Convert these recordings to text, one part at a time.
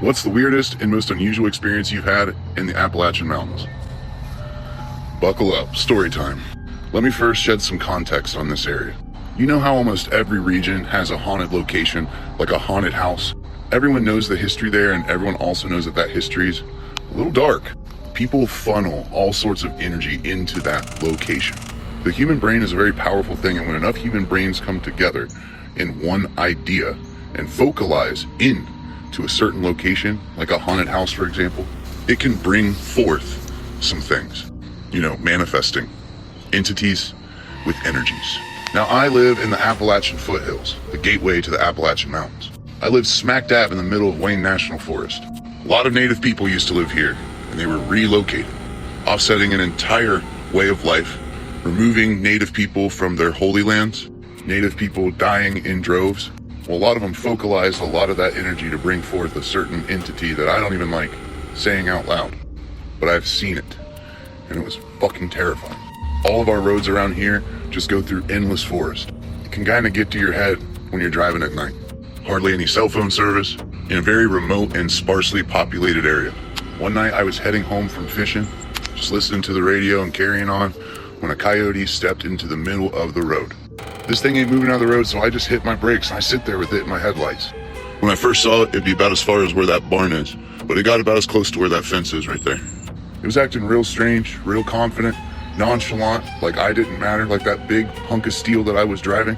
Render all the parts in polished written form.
What's the weirdest and most unusual experience you've had in the Appalachian Mountains? Buckle up, story time. Let me first shed some context on this area. You know how almost every region has a haunted location, like a haunted house? Everyone knows the history there, and everyone also knows that history's a little dark. People funnel all sorts of energy into that location. The human brain is a very powerful thing, and when enough human brains come together in one idea and focalize in to a certain location, like a haunted house, for example, it can bring forth some things, manifesting entities with energies. Now, I live in the Appalachian foothills, the gateway to the Appalachian Mountains. I live smack dab in the middle of Wayne National Forest. A lot of native people used to live here, and they were relocated, offsetting an entire way of life, removing native people from their holy lands, native people dying in droves. Well, a lot of them focalized a lot of that energy to bring forth a certain entity that I don't even like saying out loud, but I've seen it, and it was fucking terrifying. All of our roads around here just go through endless forest. It can kind of get to your head when you're driving at night. Hardly any cell phone service in a very remote and sparsely populated area. One night I was heading home from fishing, just listening to the radio and carrying on, when a coyote stepped into the middle of the road. This thing ain't moving down the road, so I just hit my brakes and I sit there with it in my headlights. When I first saw it, it'd be about as far as where that barn is, but it got about as close to where that fence is right there. It was acting real strange, real confident, nonchalant, like I didn't matter, like that big hunk of steel that I was driving,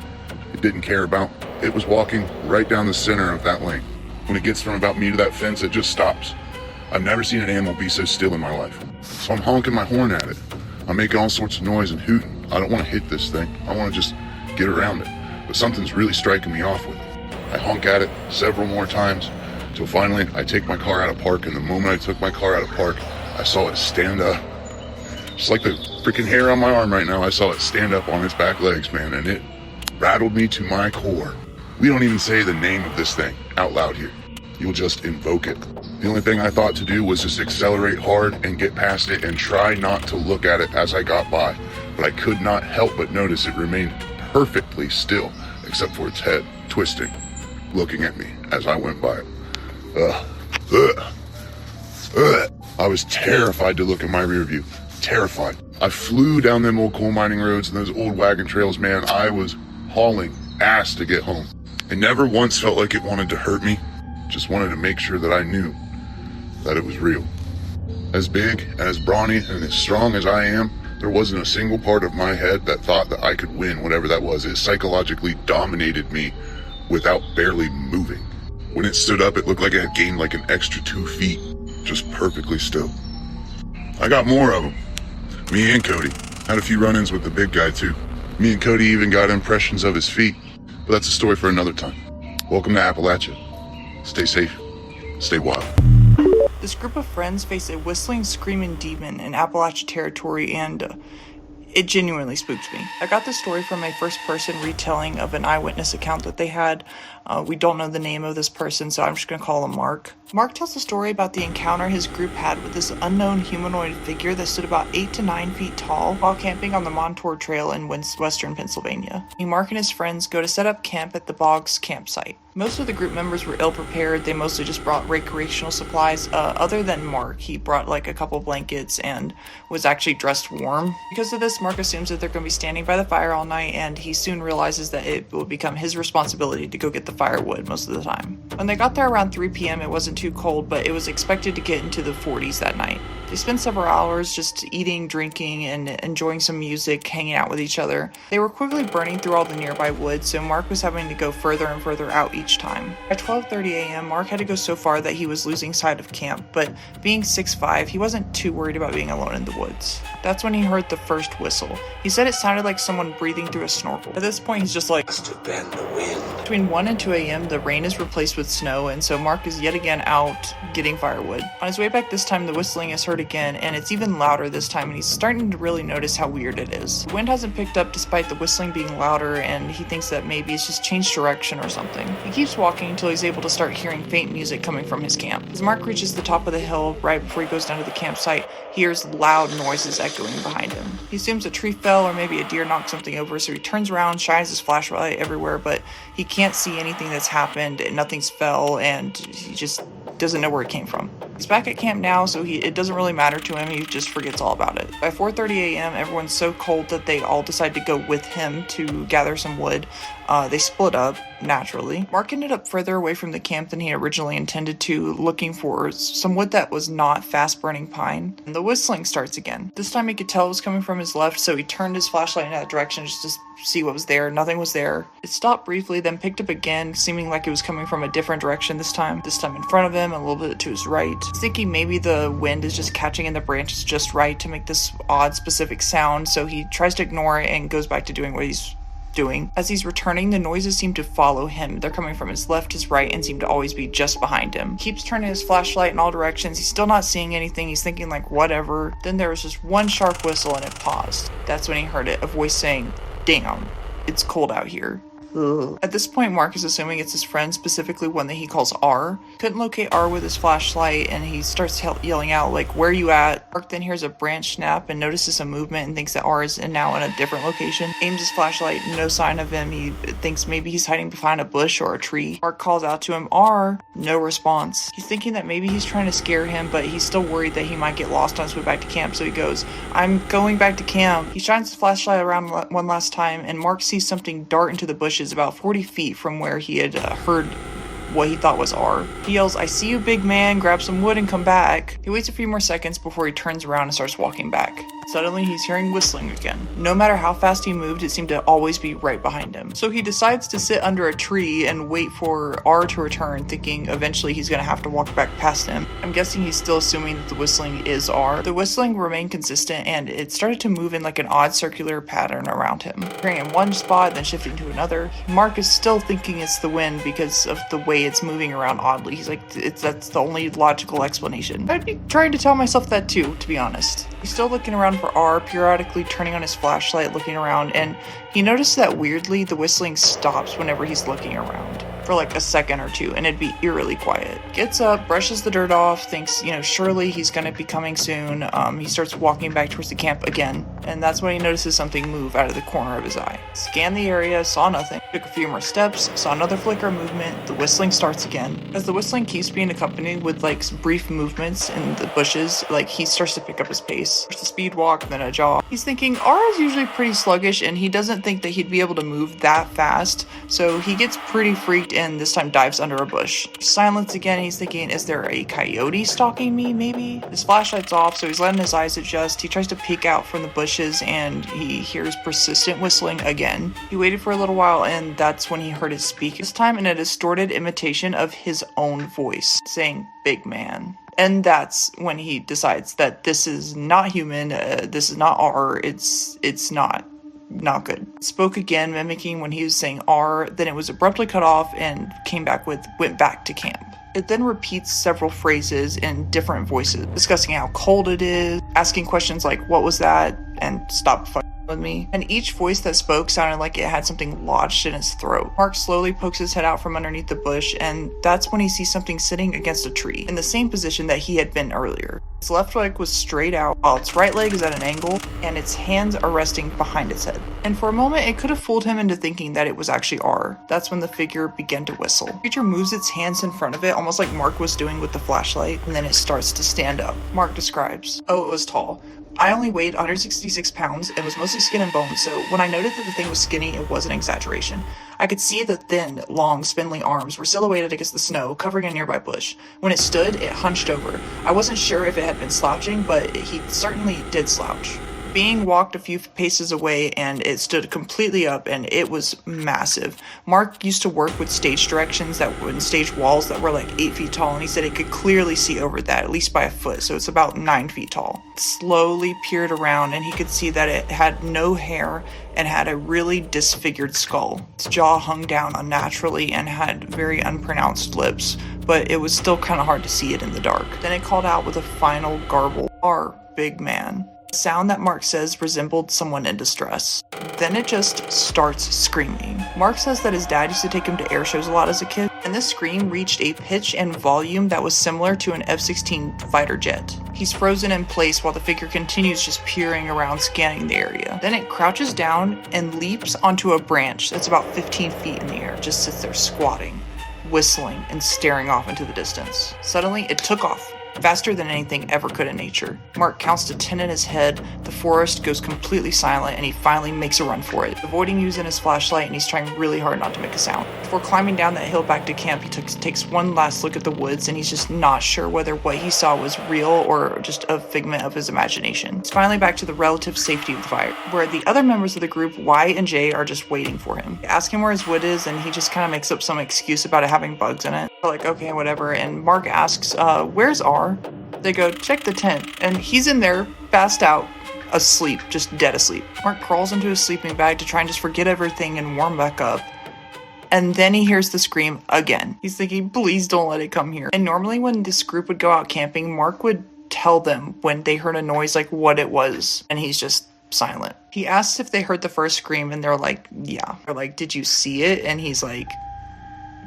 it didn't care about. It was walking right down the center of that lane. When it gets from about me to that fence, it just stops. I've never seen an animal be so still in my life. So I'm honking my horn at it. I'm making all sorts of noise and hooting. I don't want to hit this thing. I want to just get around it. But something's really striking me off with it. I honk at it several more times, till finally I take my car out of park, and the moment I took my car out of park, I saw it stand up. Just like the freaking hair on my arm right now, I saw it stand up on its back legs, man, and it rattled me to my core. We don't even say the name of this thing out loud here. You'll just invoke it. The only thing I thought to do was just accelerate hard and get past it and try not to look at it as I got by. But I could not help but notice it remained perfectly still, except for its head twisting, looking at me as I went by it. I was terrified to look in my rear view. Terrified. I flew down them old coal mining roads and those old wagon trails, man. I was hauling ass to get home. It never once felt like it wanted to hurt me. Just wanted to make sure that I knew that it was real. As big, as brawny, and as strong as I am, there wasn't a single part of my head that thought that I could win whatever that was. It psychologically dominated me without barely moving. When it stood up, it looked like it had gained like an extra 2 feet, just perfectly still. I got more of them. Me and Cody had a few run-ins with the big guy too. Me and Cody even got impressions of his feet, but that's a story for another time. Welcome to Appalachia. Stay safe, stay wild. This group of friends face a whistling, screaming demon in Appalachia territory, and it genuinely spooks me. I got this story from a first-person retelling of an eyewitness account that they had. We don't know the name of this person, so I'm just going to call him Mark. Mark tells a story about the encounter his group had with this unknown humanoid figure that stood about 8 to 9 feet tall while camping on the Montour Trail in western Pennsylvania. Mark and his friends go to set up camp at the Boggs campsite. Most of the group members were ill-prepared. They mostly just brought recreational supplies. Other than Mark, he brought like a couple blankets and was actually dressed warm. Because of this, Mark assumes that they're going to be standing by the fire all night, and he soon realizes that it will become his responsibility to go get the firewood most of the time. When they got there around 3 p.m., it wasn't too cold, but it was expected to get into the 40s that night. They spent several hours just eating, drinking, and enjoying some music, hanging out with each other. They were quickly burning through all the nearby wood, so Mark was having to go further and further out each time. At 12:30 a.m., Mark had to go so far that he was losing sight of camp, but being 6'5", he wasn't too worried about being alone in the woods. That's when he heard the first whistle. He said it sounded like someone breathing through a snorkel. At this point, he's just like, to bend the wind. Between 1 and 2 a.m., the rain is replaced with snow, and so Mark is yet again out getting firewood. On his way back this time, the whistling is heard again, and it's even louder this time, and he's starting to really notice how weird it is. The wind hasn't picked up despite the whistling being louder, and he thinks that maybe it's just changed direction or something. He keeps walking until he's able to start hearing faint music coming from his camp. As Mark reaches the top of the hill, right before he goes down to the campsite, he hears loud noises echoing behind him. He assumes a tree fell or maybe a deer knocked something over, so he turns around, shines his flashlight everywhere, but he can't see anything that's happened, and nothing's fell, and he just doesn't know where it came from. He's back at camp now, so it doesn't really matter to him. He just forgets all about it. By 4:30 a.m., everyone's so cold that they all decide to go with him to gather some wood. They split up, naturally. Mark ended up further away from the camp than he originally intended to, looking for some wood that was not fast-burning pine. And the whistling starts again. This time he could tell it was coming from his left, so he turned his flashlight in that direction just to see what was there. Nothing was there. It stopped briefly, then picked up again, seeming like it was coming from a different direction this time in front of him, a little bit to his right. He's thinking maybe the wind is just catching in the branches just right to make this odd specific sound, so he tries to ignore it and goes back to doing what he's doing. As he's returning, the noises seem to follow him. They're coming from his left, his right, and seem to always be just behind him. He keeps turning his flashlight in all directions. He's still not seeing anything. He's thinking like, whatever. Then there was just one sharp whistle and it paused. That's when he heard it, a voice saying, "Damn, it's cold out here." Ugh. At this point, Mark is assuming it's his friend, specifically one that he calls R. Couldn't locate R with his flashlight, and he starts yelling out, like, "Where you at?" Mark then hears a branch snap and notices a movement and thinks that R is now in a different location. Aims his flashlight, no sign of him. He thinks maybe he's hiding behind a bush or a tree. Mark calls out to him, "R!" No response. He's thinking that maybe he's trying to scare him, but he's still worried that he might get lost on his way back to camp, so he goes, "I'm going back to camp." He shines his flashlight around one last time, and Mark sees something dart into the bushes about 40 feet from where he had heard what he thought was R. He yells, "I see you, big man, grab some wood and come back." He waits a few more seconds before he turns around and starts walking back. Suddenly, he's hearing whistling again. No matter how fast he moved, it seemed to always be right behind him. So he decides to sit under a tree and wait for R to return, thinking eventually he's going to have to walk back past him. I'm guessing he's still assuming that the whistling is R. The whistling remained consistent, and it started to move in like an odd circular pattern around him, appearing in one spot, then shifting to another. Mark is still thinking it's the wind because of the way it's moving around oddly. He's like, that's the only logical explanation. I'd be trying to tell myself that too, to be honest. He's still looking around for R, periodically turning on his flashlight, looking around, and he noticed that weirdly the whistling stops whenever he's looking around for like a second or two, and it'd be eerily quiet. Gets up, brushes the dirt off, thinks, surely he's gonna be coming soon. He starts walking back towards the camp again, and that's when he notices something move out of the corner of his eye. Scanned the area, saw nothing. Took a few more steps, saw another flicker of movement. The whistling starts again. As the whistling keeps being accompanied with like brief movements in the bushes, like he starts to pick up his pace. First a speed walk, then a jog. He's thinking R is usually pretty sluggish, and he doesn't think that he'd be able to move that fast, so he gets pretty freaked and this time dives under a bush. Silence again. He's thinking, is there a coyote stalking me, maybe? His flashlight's off, so he's letting his eyes adjust. He tries to peek out from the bushes, and he hears persistent whistling again. He waited for a little while, and that's when he heard it speak, this time in a distorted imitation of his own voice, saying, "Big man." And that's when he decides that this is not human, this is not R, it's not good. Spoke again, mimicking when he was saying R, then it was abruptly cut off and came back with, "Went back to camp." It then repeats several phrases in different voices, discussing how cold it is, asking questions like, "What was that?" and "Stop fucking with me." And each voice that spoke sounded like it had something lodged in its throat. Mark slowly pokes his head out from underneath the bush, and that's when he sees something sitting against a tree, in the same position that he had been earlier. Its left leg was straight out, while its right leg is at an angle, and its hands are resting behind its head. And for a moment, it could have fooled him into thinking that it was actually R. That's when the figure began to whistle. The creature moves its hands in front of it, almost like Mark was doing with the flashlight, and then it starts to stand up. Mark describes, "Oh, it was tall. I only weighed 166 pounds and was mostly skin and bone, so when I noted that the thing was skinny, it wasn't an exaggeration. I could see the thin, long, spindly arms were silhouetted against the snow, covering a nearby bush. When it stood, it hunched over. I wasn't sure if it had been slouching, but he certainly did slouch. Being walked a few paces away, and it stood completely up, and it was massive. Mark used to work with stage directions that were in stage walls that were like 8 feet tall, and he said it could clearly see over that, at least by a foot, so it's about 9 feet tall. It slowly peered around, and he could see that it had no hair and had a really disfigured skull. Its jaw hung down unnaturally and had very unpronounced lips, but it was still kind of hard to see it in the dark. Then it called out with a final garble, "R, big man." The sound that Mark says resembled someone in distress. Then it just starts screaming. Mark says that his dad used to take him to air shows a lot as a kid, and this scream reached a pitch and volume that was similar to an F-16 fighter jet. He's frozen in place while the figure continues just peering around, scanning the area. Then it crouches down and leaps onto a branch that's about 15 feet in the air, just sits there squatting. whistling and staring off into the distance. Suddenly, it took off, faster than anything ever could in nature. Mark counts to 10 in his head, the forest goes completely silent, and he finally makes a run for it, avoiding using his flashlight, and he's trying really hard not to make a sound. Before climbing down that hill back to camp, he takes one last look at the woods, and he's just not sure whether what he saw was real or just a figment of his imagination. He's finally back to the relative safety of the fire, where the other members of the group, Y and J, are just waiting for him. They ask him where his wood is, and he just kind of makes up some excuse about it having bugs in it. They're like, okay, whatever, and Mark asks, where's R? They go, check the tent, and he's in there, passed out, asleep, just dead asleep. Mark crawls into his sleeping bag to try and just forget everything and warm back up. And then he hears the scream again. He's thinking, please don't let it come here. And normally when this group would go out camping, Mark would tell them when they heard a noise, like what it was, and he's just silent. He asks if they heard the first scream, and they're like, yeah. They're like, did you see it? And he's like,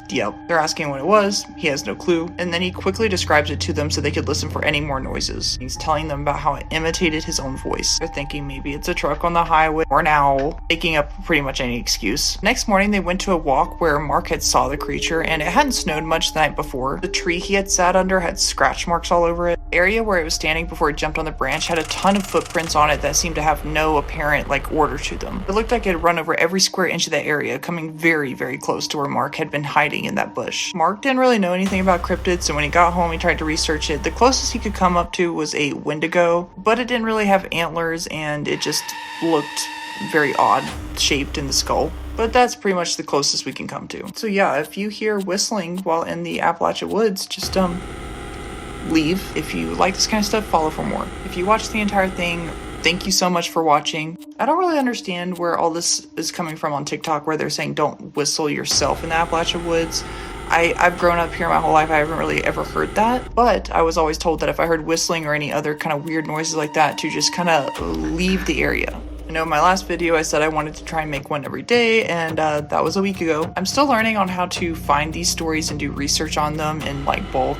yep. They're asking what it was. He has no clue. And then he quickly describes it to them so they could listen for any more noises. He's telling them about how it imitated his own voice. They're thinking maybe it's a truck on the highway or an owl, making up pretty much any excuse. Next morning, they went to a walk where Mark had saw the creature, and it hadn't snowed much the night before. The tree he had sat under had scratch marks all over it. The area where it was standing before it jumped on the branch had a ton of footprints on it that seemed to have no apparent order to them. It looked like it had run over every square inch of that area, coming very, very close to where Mark had been hiding in that bush. Mark didn't really know anything about cryptids, so when he got home, he tried to research it. The closest he could come up to was a wendigo, but it didn't really have antlers, and it just looked very odd shaped in the skull. But that's pretty much the closest we can come to. So yeah, if you hear whistling while in the Appalachian woods, just leave. If you like this kind of stuff, follow for more. If you watch the entire thing, thank you so much for watching. I don't really understand where all this is coming from on TikTok, where they're saying don't whistle yourself in the Appalachian woods. I've grown up here my whole life. I haven't really ever heard that, but I was always told that if I heard whistling or any other kind of weird noises like that, to just kind of leave the area. I know in my last video I said I wanted to try and make one every day, and that was a week ago. I'm still learning on how to find these stories and do research on them in bulk.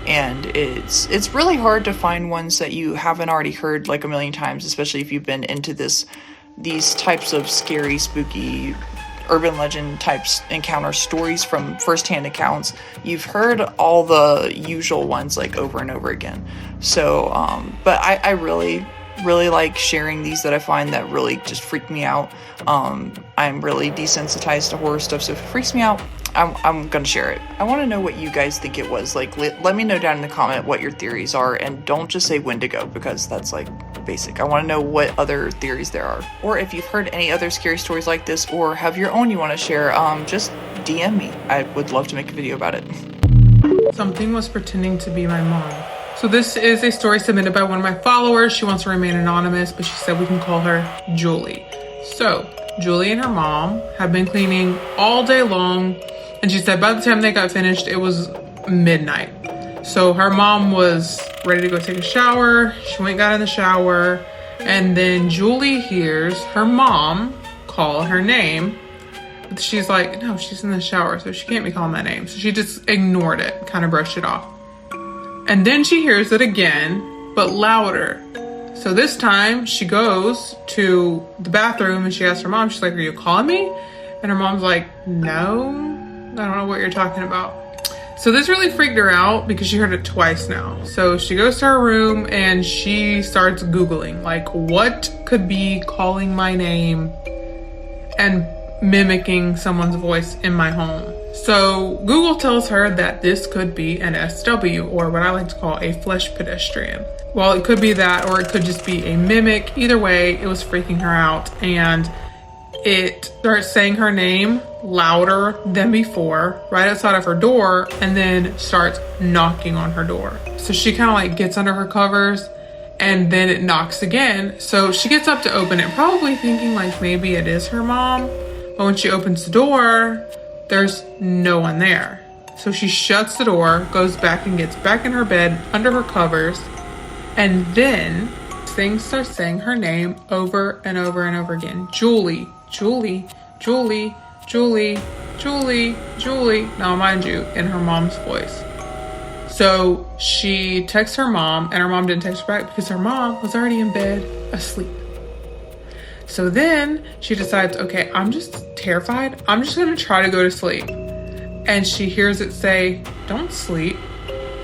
And it's really hard to find ones that you haven't already heard a million times, especially if you've been into these types of scary, spooky, urban legend types encounter stories from firsthand accounts. You've heard all the usual ones over and over again. So, but I really like sharing these that I find that really just freak me out. I'm really desensitized to horror stuff, so if it freaks me out, I'm gonna share it. I want to know what you guys think it was. Let me know down in the comment what your theories are, and don't just say Wendigo, because that's basic. I want to know what other theories there are, or if you've heard any other scary stories like this, or have your own you want to share. Just DM me. I would love to make a video about it. Something was pretending to be my mom. So this is a story submitted by one of my followers. She wants to remain anonymous, but she said we can call her Julie. So Julie and her mom have been cleaning all day long, and she said by the time they got finished, it was midnight. So her mom was ready to go take a shower. She went and got in the shower, and then Julie hears her mom call her name. But she's like, no, she's in the shower, so she can't be calling that name. So she just ignored it, kind of brushed it off. And then she hears it again, but louder. So this time she goes to the bathroom and she asks her mom, she's like, are you calling me? And her mom's like, no, I don't know what you're talking about. So this really freaked her out because she heard it twice now. So she goes to her room and she starts Googling, what could be calling my name and mimicking someone's voice in my home. So Google tells her that this could be an SW, or what I like to call a flesh pedestrian. Well, it could be that, or it could just be a mimic. Either way, it was freaking her out, and it starts saying her name louder than before, right outside of her door, and then starts knocking on her door. So she kind of gets under her covers, and then it knocks again. So she gets up to open it, probably thinking maybe it is her mom. But when she opens the door, there's no one there. So she shuts the door, goes back and gets back in her bed under her covers, and then things start saying her name over and over and over again. Julie, Julie, Julie, Julie, Julie, Julie. Now mind you, in her mom's voice. So she texts her mom, and her mom didn't text her back because her mom was already in bed asleep. So then she decides, okay, I'm just terrified. I'm just gonna try to go to sleep. and she hears it say, "Don't sleep."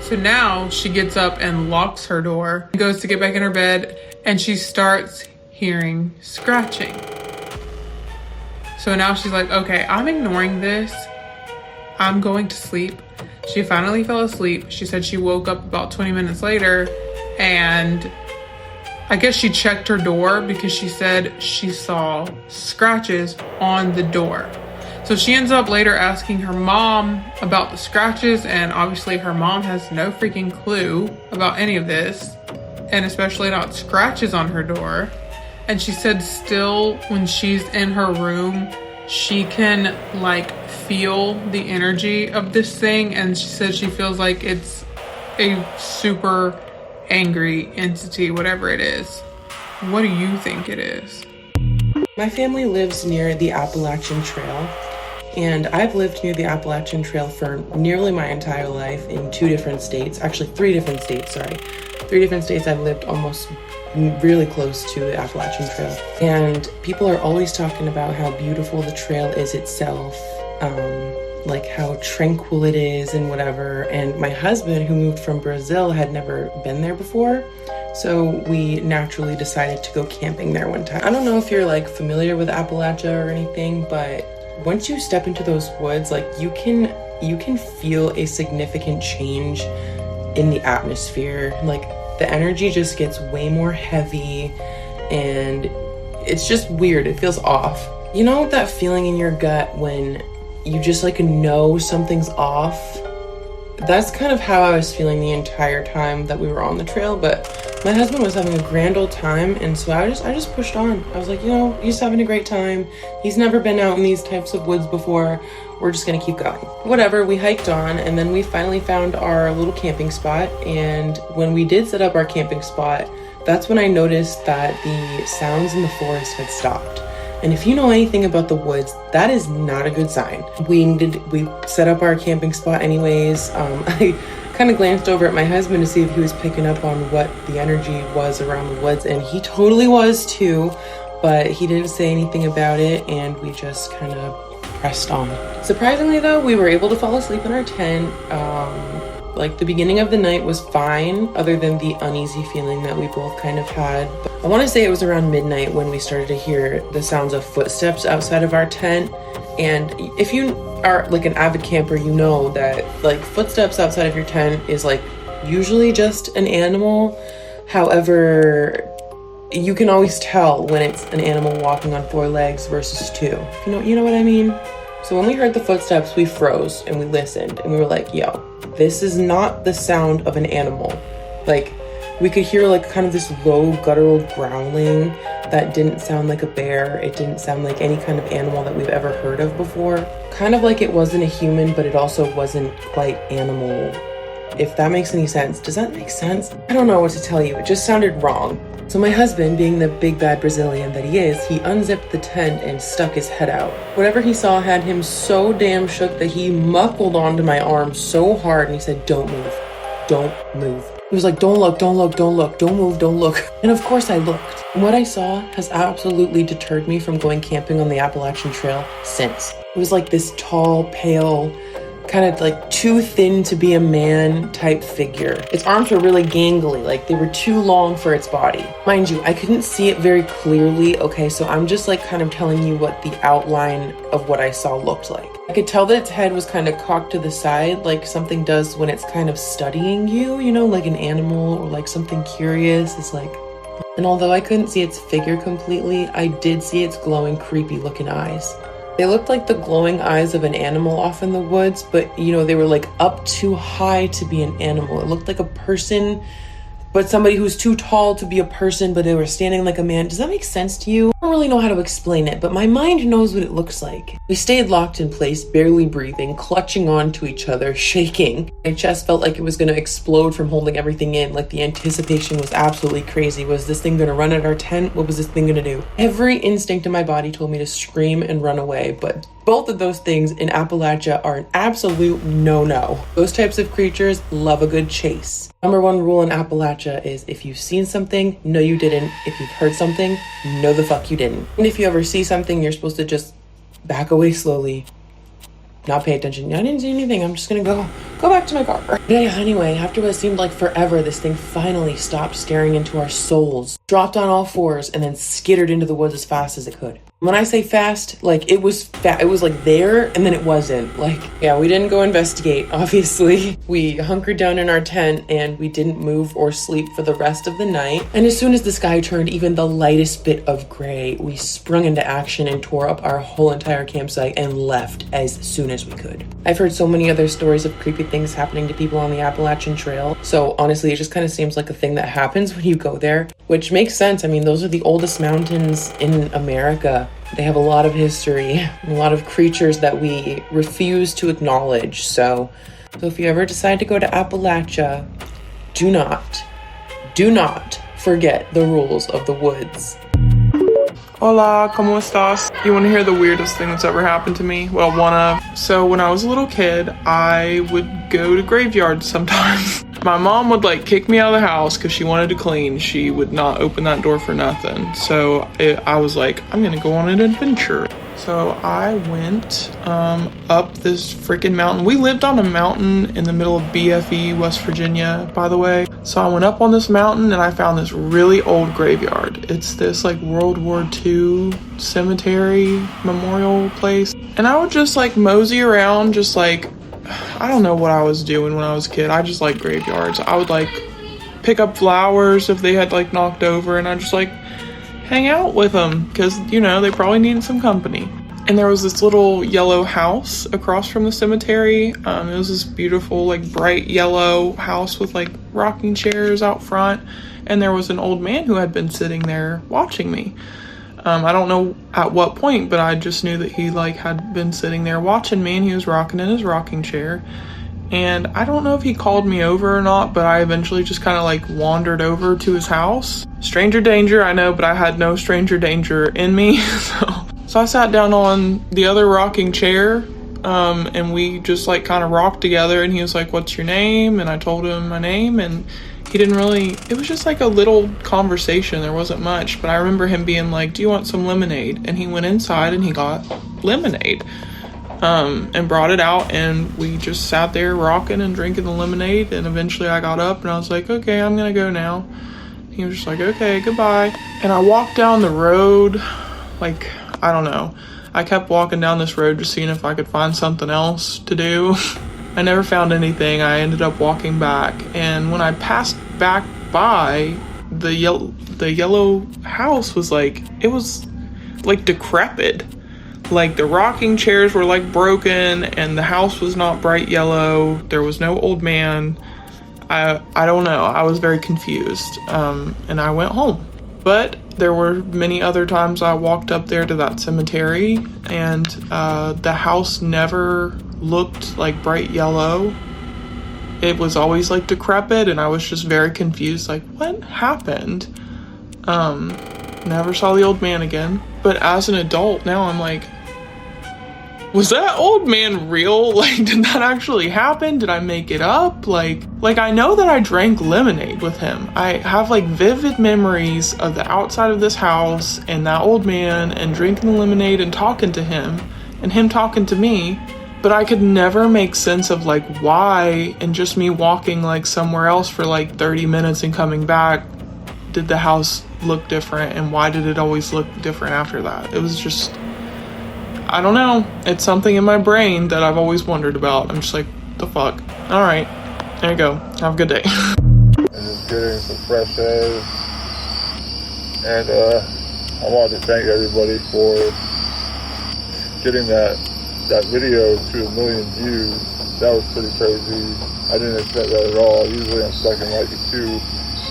So now she gets up and locks her door, goes to get back in her bed, and she starts hearing scratching. So now she's like, okay, I'm ignoring this. I'm going to sleep. She finally fell asleep. She said she woke up about 20 minutes later, and I guess she checked her door because she said she saw scratches on the door. So she ends up later asking her mom about the scratches, and obviously her mom has no freaking clue about any of this, and especially not scratches on her door. And she said still when she's in her room, she can like feel the energy of this thing, and she said she feels like it's a super angry entity, whatever it is. What do you think it is? My family lives near the Appalachian Trail, and I've lived near the Appalachian Trail for nearly my entire life in 2 different states. Actually, 3 different states, sorry. 3 different states I've lived almost really close to the Appalachian Trail. And people are always talking about how beautiful the trail is itself, like how tranquil it is and whatever. And my husband, who moved from Brazil, had never been there before. So we naturally decided to go camping there one time. I don't know if you're like familiar with Appalachia or anything, but once you step into those woods, like you can feel a significant change in the atmosphere. Like the energy just gets way more heavy, and it's just weird. It feels off. You know that feeling in your gut when you just like know something's off? That's kind of how I was feeling the entire time that we were on the trail, but my husband was having a grand old time, and so I just pushed on. I was like, you know, he's having a great time. He's never been out in these types of woods before. We're just gonna keep going. Whatever, we hiked on, and then we finally found our little camping spot, and when we did set up our camping spot, that's when I noticed that the sounds in the forest had stopped. And if you know anything about the woods, that is not a good sign. We set up our camping spot anyways. I kind of glanced over at my husband to see if he was picking up on what the energy was around the woods, and he totally was too, but he didn't say anything about it, and we just kind of pressed on. Surprisingly though, we were able to fall asleep in our tent. Like the beginning of the night was fine, other than the uneasy feeling that we both kind of had. But I want to say it was around midnight when we started to hear the sounds of footsteps outside of our tent. And if you are like an avid camper, you know that like footsteps outside of your tent is like usually just an animal. However, you can always tell when it's an animal walking on 4 legs versus 2. You know what I mean? So when we heard the footsteps, we froze and we listened, and we were like, yo, this is not the sound of an animal. Like, we could hear like kind of this low guttural growling that didn't sound like a bear. It didn't sound like any kind of animal that we've ever heard of before. Kind of like it wasn't a human, but it also wasn't quite animal. If that makes any sense. Does that make sense? I don't know what to tell you. It just sounded wrong. So my husband, being the big bad Brazilian that he is, he unzipped the tent and stuck his head out. Whatever he saw had him so damn shook that he muffled onto my arm so hard, and he said, "Don't move. Don't move." He was like, "Don't look, don't look, don't look, don't move, don't look." And of course I looked. And what I saw has absolutely deterred me from going camping on the Appalachian Trail since. It was like this tall, pale, kind of like too thin to be a man type figure. Its arms were really gangly, like they were too long for its body. Mind you, I couldn't see it very clearly, okay, so I'm just like kind of telling you what the outline of what I saw looked like. I could tell that its head was kind of cocked to the side, like something does when it's kind of studying you, you know, like an animal or like something curious. It's like, and although I couldn't see its figure completely, I did see its glowing, creepy looking eyes. They looked like the glowing eyes of an animal off in the woods, but you know, they were like up too high to be an animal. It looked like a person, but somebody who's too tall to be a person, but they were standing like a man. Does that make sense to you? I don't really know how to explain it, but my mind knows what it looks like. We stayed locked in place, barely breathing, clutching onto each other, shaking. My chest felt like it was going to explode from holding everything in. Like the anticipation was absolutely crazy. Was this thing going to run at our tent? What was this thing going to do? Every instinct in my body told me to scream and run away, but both of those things in Appalachia are an absolute no-no. Those types of creatures love a good chase. Number 1 rule in Appalachia is if you've seen something, no you didn't. If you've heard something, no the fuck you didn't. And if you ever see something, you're supposed to just back away slowly. not pay attention. I didn't see anything. I'm just gonna go back to my car. But yeah, anyway, after what seemed like forever, this thing finally stopped staring into our souls, dropped on all fours, and then skittered into the woods as fast as it could. When I say fast, like it was like there and then it wasn't. Like, yeah, we didn't go investigate, obviously. We hunkered down in our tent and we didn't move or sleep for the rest of the night. And as soon as the sky turned even the lightest bit of gray, we sprung into action and tore up our whole entire campsite and left as soon as we could. I've heard so many other stories of creepy things happening to people on the Appalachian Trail. So honestly, it just kind of seems like a thing that happens when you go there, which makes sense. I mean, those are the oldest mountains in America. They have a lot of history, a lot of creatures that we refuse to acknowledge. So if you ever decide to go to Appalachia, do not forget the rules of the woods. Hola, ¿cómo estás? You want to hear the weirdest thing that's ever happened to me? Well, one of. So when I was a little kid, I would go to graveyards sometimes. My mom would like kick me out of the house because she wanted to clean. She would not open that door for nothing. So I was like, I'm gonna go on an adventure. So I went up this freaking mountain. We lived on a mountain in the middle of BFE, West Virginia, by the way. So I went up on this mountain and I found this really old graveyard. It's this like World War II cemetery memorial place. And I would just like mosey around, just like, I don't know what I was doing when I was a kid. I just like graveyards. I would like pick up flowers if they had like knocked over, and I just like hang out with them because, you know, they probably needed some company. And there was this little yellow house across from the cemetery. It was this beautiful like bright yellow house with like rocking chairs out front, and there was an old man who had been sitting there watching me. I don't know at what point, but I just knew that he like had been sitting there watching me, and he was rocking in his rocking chair. And I don't know if he called me over or not, but I eventually just kind of like wandered over to his house. Stranger danger, I know, but I had no stranger danger in me. So I sat down on the other rocking chair, and we just like kind of rocked together, and he was like, "What's your name?" And I told him my name, and he didn't really, it was just like a little conversation. There wasn't much, but I remember him being like, "Do you want some lemonade?" And he went inside and he got lemonade, and brought it out, and we just sat there rocking and drinking the lemonade. And eventually I got up and I was like, "Okay, I'm gonna go now." He was just like, "Okay, goodbye." And I walked down the road, like, I don't know. I kept walking down this road just seeing if I could find something else to do. I never found anything. I ended up walking back, and when I passed back by, the yellow house was like, it was like decrepit. Like the rocking chairs were like broken, and the house was not bright yellow. There was no old man. I don't know. I was very confused, and I went home. But there were many other times I walked up there to that cemetery, and the house never looked like bright yellow. It was always like decrepit, and I was just very confused, like, what happened? Never saw the old man again. But as an adult now, I'm like, was that old man real? Like, did that actually happen? Did I make it up? Like I know that I drank lemonade with him. I have like vivid memories of the outside of this house and that old man and drinking the lemonade and talking to him and him talking to me. But I could never make sense of like why, and just me walking like somewhere else for like 30 minutes and coming back, did the house look different, and why did it always look different after that? It was just, I don't know. It's something in my brain that I've always wondered about. I'm just like, the fuck? All right, there you go. Have a good day. And just getting some fresh air. And I wanted to thank everybody for getting that video to 1 million views. That was pretty crazy. I didn't expect that at all. Usually I'm stuck in like the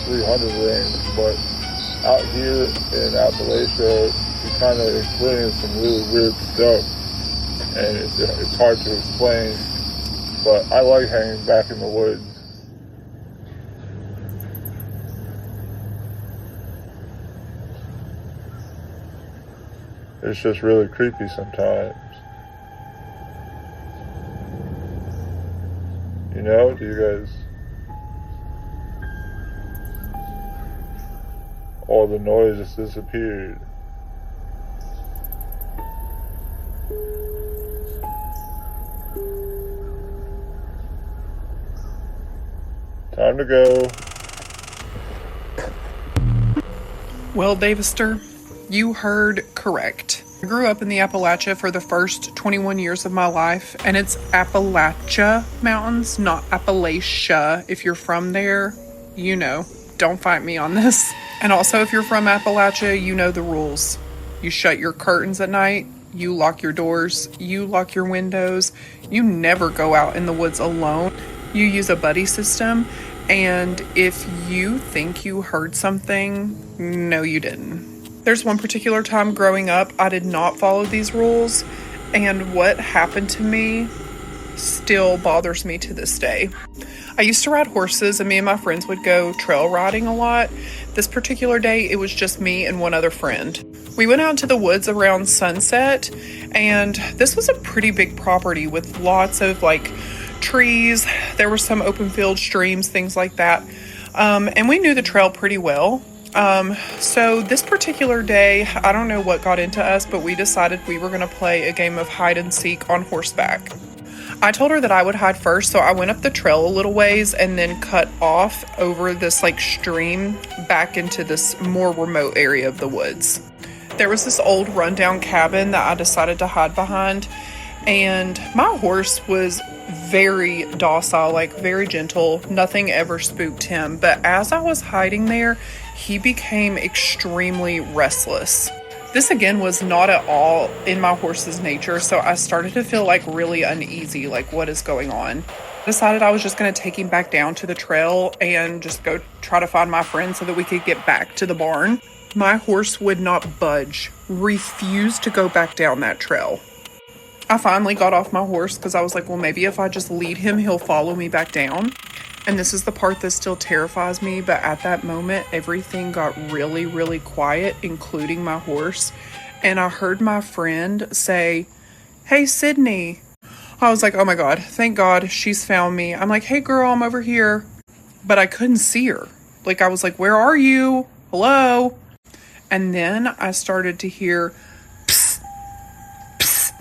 200-300 range, but out here in Appalachia, we kind of experience some really weird stuff, and it's hard to explain, but I like hanging back in the woods. It's just really creepy sometimes. You know, do you guys... All the noise just disappeared. Time to go. Well, Davister, you heard correct. I grew up in the Appalachia for the first 21 years of my life, and it's Appalachia Mountains, not Appalachia. If you're from there, you know. Don't fight me on this. And also, if you're from Appalachia, you know the rules. You shut your curtains at night, you lock your doors, you lock your windows, you never go out in the woods alone. You use a buddy system, and if you think you heard something, no you didn't. There's one particular time growing up, I did not follow these rules, and what happened to me still bothers me to this day. I used to ride horses, and me and my friends would go trail riding a lot. This particular day, it was just me and one other friend. We went out into the woods around sunset, and this was a pretty big property with lots of trees. There were some open field streams, things like that. And we knew the trail pretty well. So this particular day, I don't know what got into us, but we decided we were going to play a game of hide and seek on horseback. I told her that I would hide first, so I went up the trail a little ways and then cut off over this stream back into this more remote area of the woods. There was this old rundown cabin that I decided to hide behind, and my horse was very docile, very gentle. Nothing ever spooked him, but as I was hiding there, he became extremely restless. This again was not at all in my horse's nature, so I started to feel really uneasy, what is going on. Decided I was just going to take him back down to the trail and just go try to find my friend so that we could get back to the barn. My horse would not budge, refused to go back down that trail. I finally got off my horse because I was like, well, maybe if I just lead him, he'll follow me back down. And this is the part that still terrifies me, but at that moment, everything got really, really quiet, including my horse. And I heard my friend say, "Hey, Sydney." I was like, oh my God, thank God she's found me. I'm like, "Hey girl, I'm over here." But I couldn't see her. I was like, "Where are you? Hello?" And then I started to hear, psst, psst.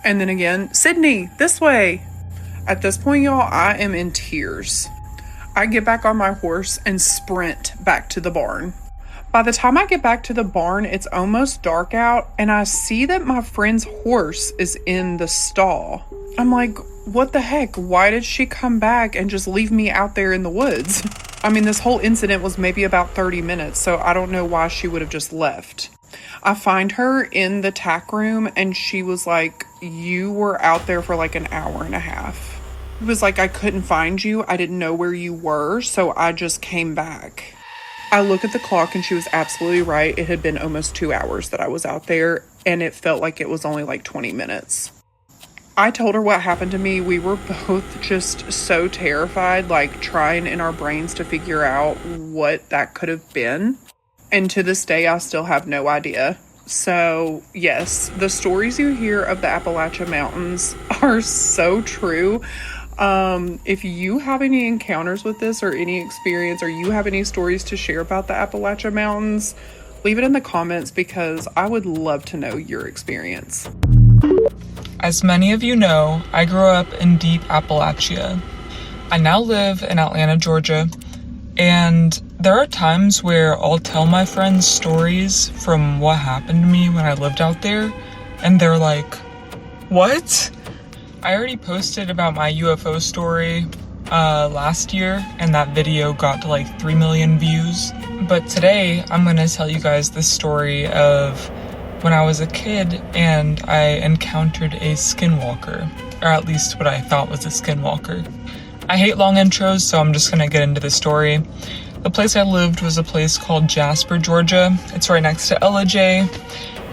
And then again, "Sydney, this way." At this point, y'all, I am in tears. I get back on my horse and sprint back to the barn. By the time I get back to the barn, it's almost dark out, and I see that my friend's horse is in the stall. I'm like, what the heck? Why did she come back and just leave me out there in the woods? I mean, this whole incident was maybe about 30 minutes, so I don't know why she would have just left. I find her in the tack room, and she was like, "You were out there for an hour and a half." It was like, "I couldn't find you. I didn't know where you were, so I just came back." I look at the clock, and she was absolutely right. It had been almost 2 hours that I was out there, and it felt like it was only 20 minutes. I told her what happened to me. We were both just so terrified, trying in our brains to figure out what that could have been. And to this day, I still have no idea. So, yes, the stories you hear of the Appalachian Mountains are so true. If you have any encounters with this or any experience, or you have any stories to share about the Appalachian Mountains, leave it in the comments because I would love to know your experience. As many of you know, I grew up in deep Appalachia. I now live in Atlanta, Georgia, and there are times where I'll tell my friends stories from what happened to me when I lived out there, and they're like, "What?" I already posted about my UFO story last year, and that video got to 3 million views. But today, I'm gonna tell you guys the story of when I was a kid and I encountered a skinwalker, or at least what I thought was a skinwalker. I hate long intros, so I'm just gonna get into the story. The place I lived was a place called Jasper, Georgia. It's right next to LJ,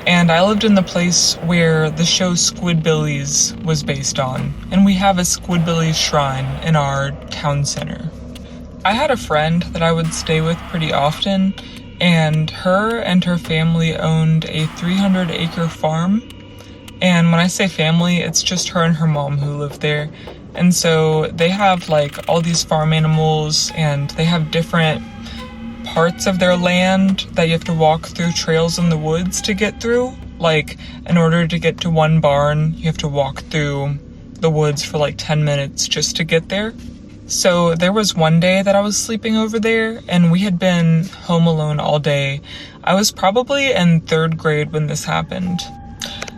and I lived in the place where the show Squidbillies was based on, and we have a Squidbillies shrine in our town center. I had a friend that I would stay with pretty often, and her family owned a 300-acre farm. And when I say family, it's just her and her mom who live there. And so they have all these farm animals, and they have different parts of their land that you have to walk through trails in the woods to get through. In order to get to one barn, you have to walk through the woods for 10 minutes just to get there. So there was one day that I was sleeping over there, and we had been home alone all day. I was probably in 3rd grade when this happened.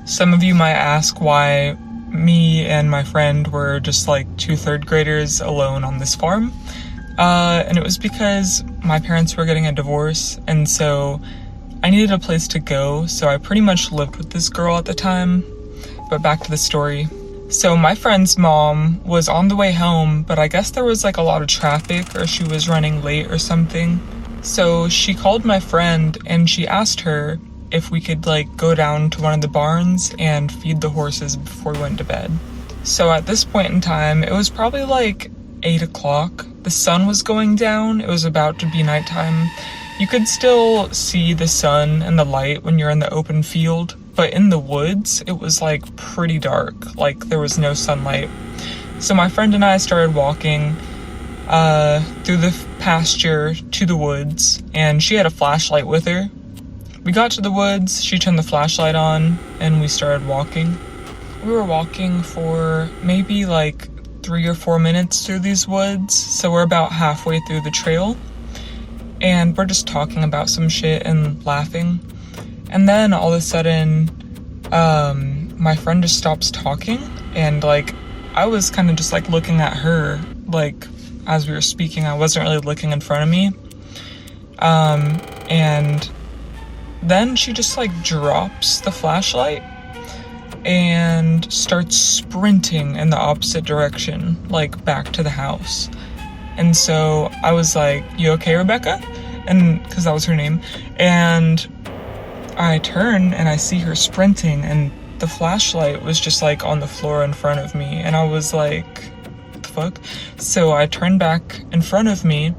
Some of you might ask why me and my friend were just like 2 3rd graders alone on this farm. And it was because my parents were getting a divorce, and so I needed a place to go, so I pretty much lived with this girl at the time. But back to the story. So my friend's mom was on the way home, but I guess there was like a lot of traffic, or she was running late or something. So she called my friend and she asked her if we could like go down to one of the barns and feed the horses before we went to bed. So at this point in time, it was probably like 8 o'clock. The sun was going down. It was about to be nighttime. You could still see the sun and the light when you're in the open field, but in the woods, it was like pretty dark, like there was no sunlight. So my friend and I started walking through the pasture to the woods, and she had a flashlight with her. We got to the woods, she turned the flashlight on, and we started walking. We were walking for maybe like 3 or 4 minutes through these woods, so we're about halfway through the trail, and we're just talking about some shit and laughing. And then all of a sudden, my friend just stops talking, and like I was kind of just like looking at her, like as we were speaking. I wasn't really looking in front of me. And then she just like drops the flashlight and starts sprinting in the opposite direction, like back to the house. And so I was like, "You okay, Rebecca?" And because that was her name. And I turn and I see her sprinting, and the flashlight was just like on the floor in front of me, and I was like, what the fuck? So I turn back in front of me,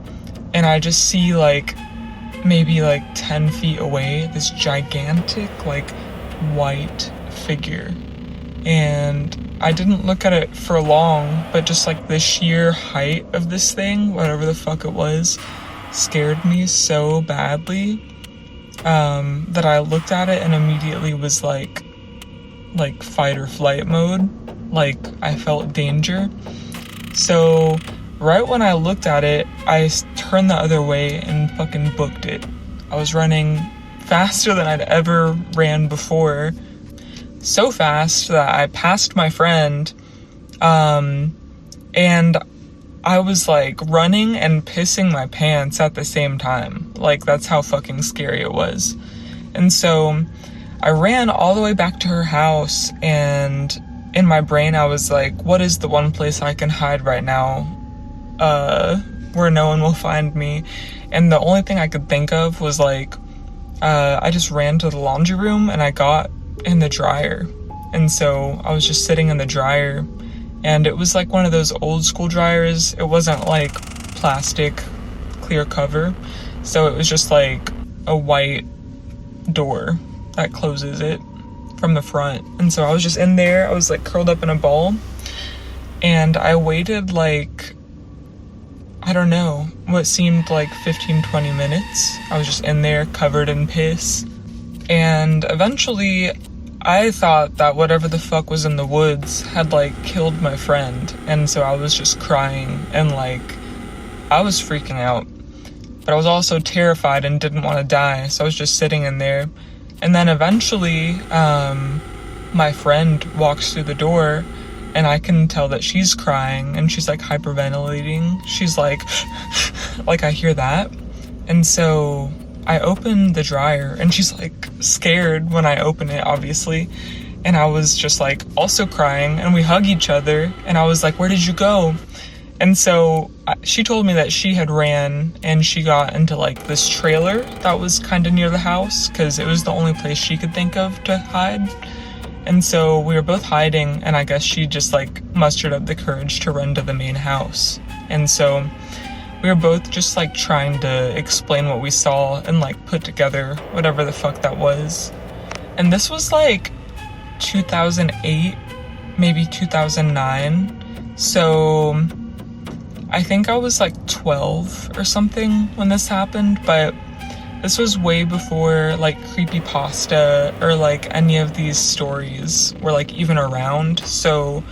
and I just see like maybe like 10 feet away this gigantic like white figure. And I didn't look at it for long, but just like the sheer height of this thing, whatever the fuck it was, scared me so badly that I looked at it and immediately was like fight or flight mode. Like I felt danger. So right when I looked at it, I turned the other way and fucking booked it. I was running faster than I'd ever ran before. So fast that I passed my friend, and I was like running and pissing my pants at the same time. Like that's how fucking scary it was. And so I ran all the way back to her house, and in my brain I was like, what is the one place I can hide right now where no one will find me? And the only thing I could think of was like, I just ran to the laundry room and I got in the dryer. And so I was just sitting in the dryer, and it was like one of those old school dryers. It wasn't like plastic clear cover, so it was just like a white door that closes it from the front. And so I was just in there, I was like curled up in a ball, and I waited like, I don't know, what seemed like 15-20 minutes. I was just in there covered in piss, and eventually I thought that whatever the fuck was in the woods had like killed my friend, and so I was just crying and like I was freaking out, but I was also terrified and didn't want to die, so I was just sitting in there. And then eventually my friend walks through the door, and I can tell that she's crying and she's like hyperventilating. She's like like I hear that. And so I open the dryer, and she's like scared when I open it, obviously. And I was just like also crying, and we hug each other, and I was like, where did you go? And so she told me that she had ran and she got into like this trailer that was kind of near the house, because it was the only place she could think of to hide. And so we were both hiding, and I guess she just like mustered up the courage to run to the main house. And so we were both just like trying to explain what we saw and like put together whatever the fuck that was. And this was like 2008, maybe 2009. So I think I was like 12 or something when this happened, but this was way before like creepypasta or like any of these stories were like even around. So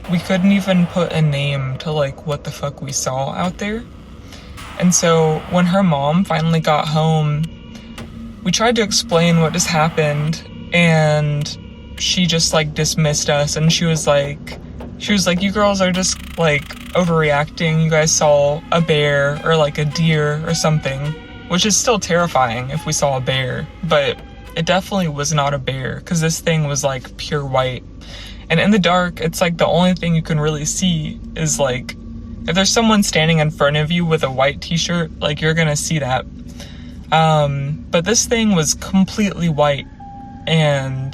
we couldn't even put a name to like what the fuck we saw out there. And so when her mom finally got home, we tried to explain what just happened, and she just like dismissed us, and she was like, you girls are just like overreacting. You guys saw a bear or like a deer or something, which is still terrifying if we saw a bear, but it definitely was not a bear because this thing was like pure white. And in the dark, it's like the only thing you can really see is like, if there's someone standing in front of you with a white t-shirt, like you're gonna see that. But this thing was completely white, and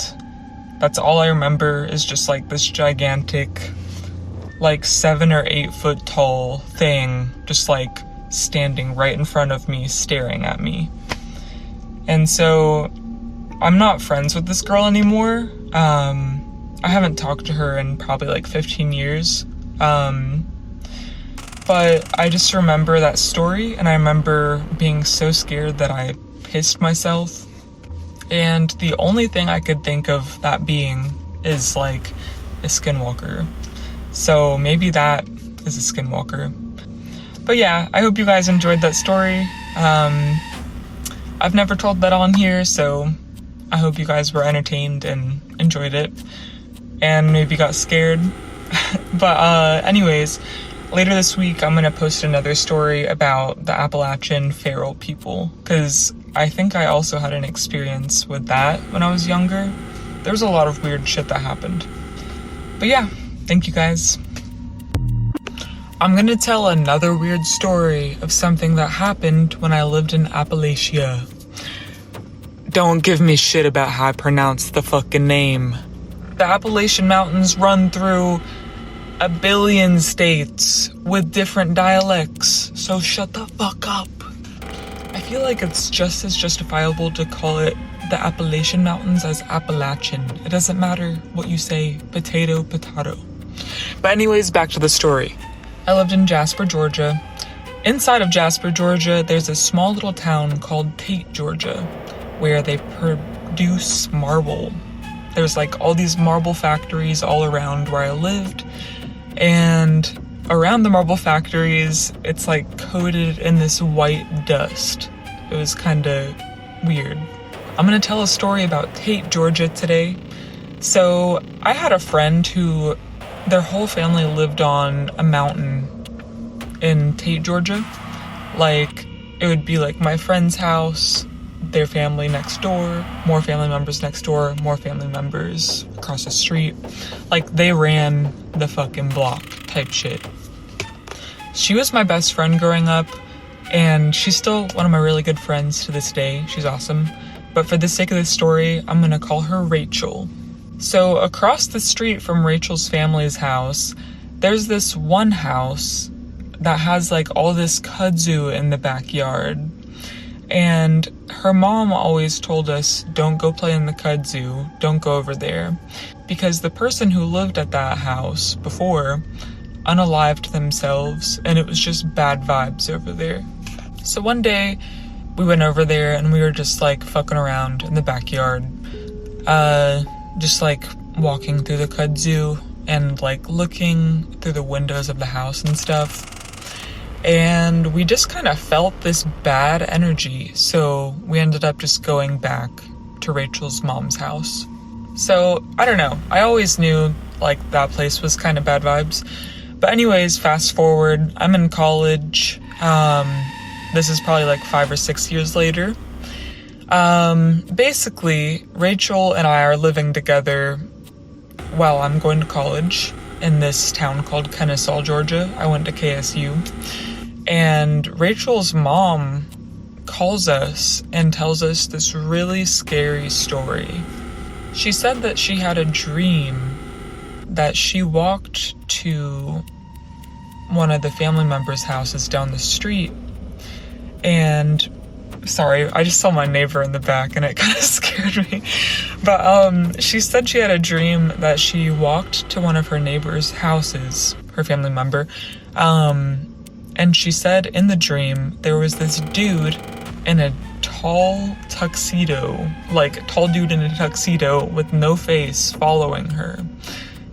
that's all I remember is just like this gigantic, like 7 or 8 foot tall thing, just like standing right in front of me, staring at me. And so I'm not friends with this girl anymore. I haven't talked to her in probably like 15 years. But I just remember that story, and I remember being so scared that I pissed myself. And the only thing I could think of that being is like a skinwalker. So maybe that is a skinwalker. But yeah, I hope you guys enjoyed that story. I've never told that on here, so I hope you guys were entertained and enjoyed it. And maybe got scared. But anyways, later this week I'm gonna post another story about the Appalachian feral people, because I think I also had an experience with that when I was younger. There was a lot of weird shit that happened. But yeah, thank you guys. I'm gonna tell another weird story of something that happened when I lived in Appalachia. Don't give me shit about how I pronounce the fucking name. The Appalachian Mountains run through a billion states with different dialects, so shut the fuck up. I feel like it's just as justifiable to call it the Appalachian Mountains as Appalachian. It doesn't matter what you say, potato, potato. But anyways, back to the story. I lived in Jasper, Georgia. Inside of Jasper, Georgia, there's a small little town called Tate, Georgia, where they produce marble. There's like all these marble factories all around where I lived, and around the marble factories, it's like coated in this white dust. It was kind of weird. I'm gonna tell a story about Tate, Georgia today. So I had a friend who, their whole family lived on a mountain in Tate, Georgia. Like, it would be like my friend's house, their family next door, more family members next door, more family members across the street. Like, they ran the fucking block type shit. She was my best friend growing up, and she's still one of my really good friends to this day. She's awesome. But for the sake of this story, I'm gonna call her Rachel. So across the street from Rachel's family's house, there's this one house that has like all this kudzu in the backyard. And her mom always told us, don't go play in the kudzu, don't go over there. Because the person who lived at that house before unalived themselves, and it was just bad vibes over there. So one day, we went over there and we were just like fucking around in the backyard. Just like walking through the kudzu and like looking through the windows of the house and stuff. And we just kind of felt this bad energy, so we ended up just going back to Rachel's mom's house. So, I don't know, I always knew, like, that place was kind of bad vibes. But anyways, fast forward, I'm in college. This is probably like 5 or 6 years later. Basically, Rachel and I are living together while I'm going to college in this town called Kennesaw, Georgia. I went to KSU. And Rachel's mom calls us and tells us this really scary story. She said that she had a dream that she walked to one of the family members' houses down the street. And, sorry, I just saw my neighbor in the back and it kind of scared me. But she said she had a dream that she walked to one of her neighbor's houses, her family member, and she said in the dream there was this dude in a tall tuxedo, like tall dude in a tuxedo with no face following her.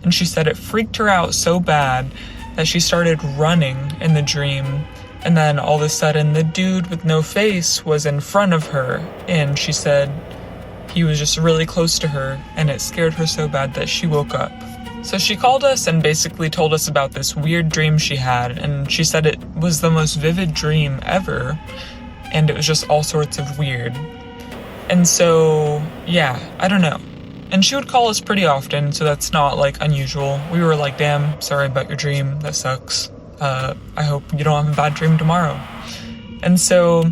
and she said it freaked her out so bad that she started running in the dream, and then all of a sudden the dude with no face was in front of her, and she said he was just really close to her, and it scared her so bad that she woke up. So she called us and basically told us about this weird dream she had, and she said it was the most vivid dream ever, and it was just all sorts of weird. And so, yeah, I don't know. And she would call us pretty often, so that's not, like, unusual. We were like, damn, sorry about your dream, that sucks. I hope you don't have a bad dream tomorrow. And so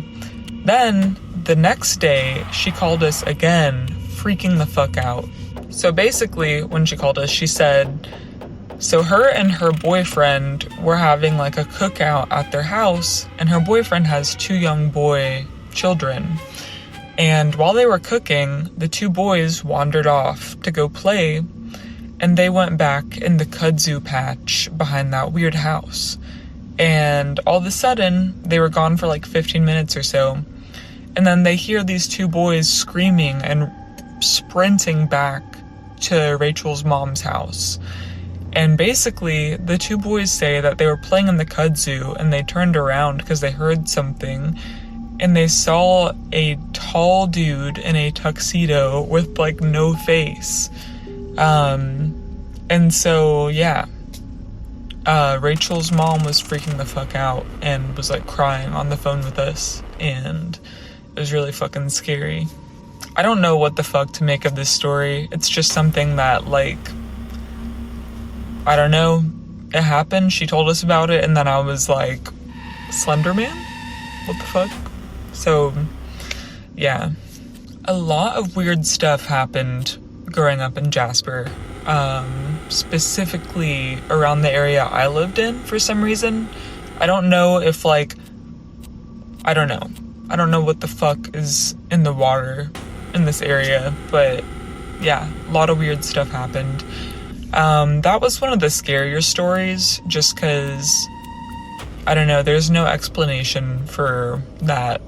then the next day, she called us again, freaking the fuck out. So basically, when she called us, she said, so her and her boyfriend were having like a cookout at their house, and her boyfriend has 2 young boy children. And while they were cooking, the 2 boys wandered off to go play, and they went back in the kudzu patch behind that weird house. And all of a sudden, they were gone for like 15 minutes or so, and then they hear these 2 boys screaming and sprinting back to Rachel's mom's house. And basically, the 2 boys say that they were playing in the kudzu, and they turned around because they heard something, and they saw a tall dude in a tuxedo with like no face. And so, yeah, Rachel's mom was freaking the fuck out and was like crying on the phone with us, and it was really fucking scary. I don't know what the fuck to make of this story. It's just something that, like, I don't know, it happened, she told us about it, and then I was like, Slender Man? What the fuck? So, yeah. A lot of weird stuff happened growing up in Jasper, specifically around the area I lived in for some reason. I don't know if, like, I don't know what the fuck is in the water in this area, but yeah, a lot of weird stuff happened. That was one of the scarier stories, just because, I don't know, there's no explanation for that,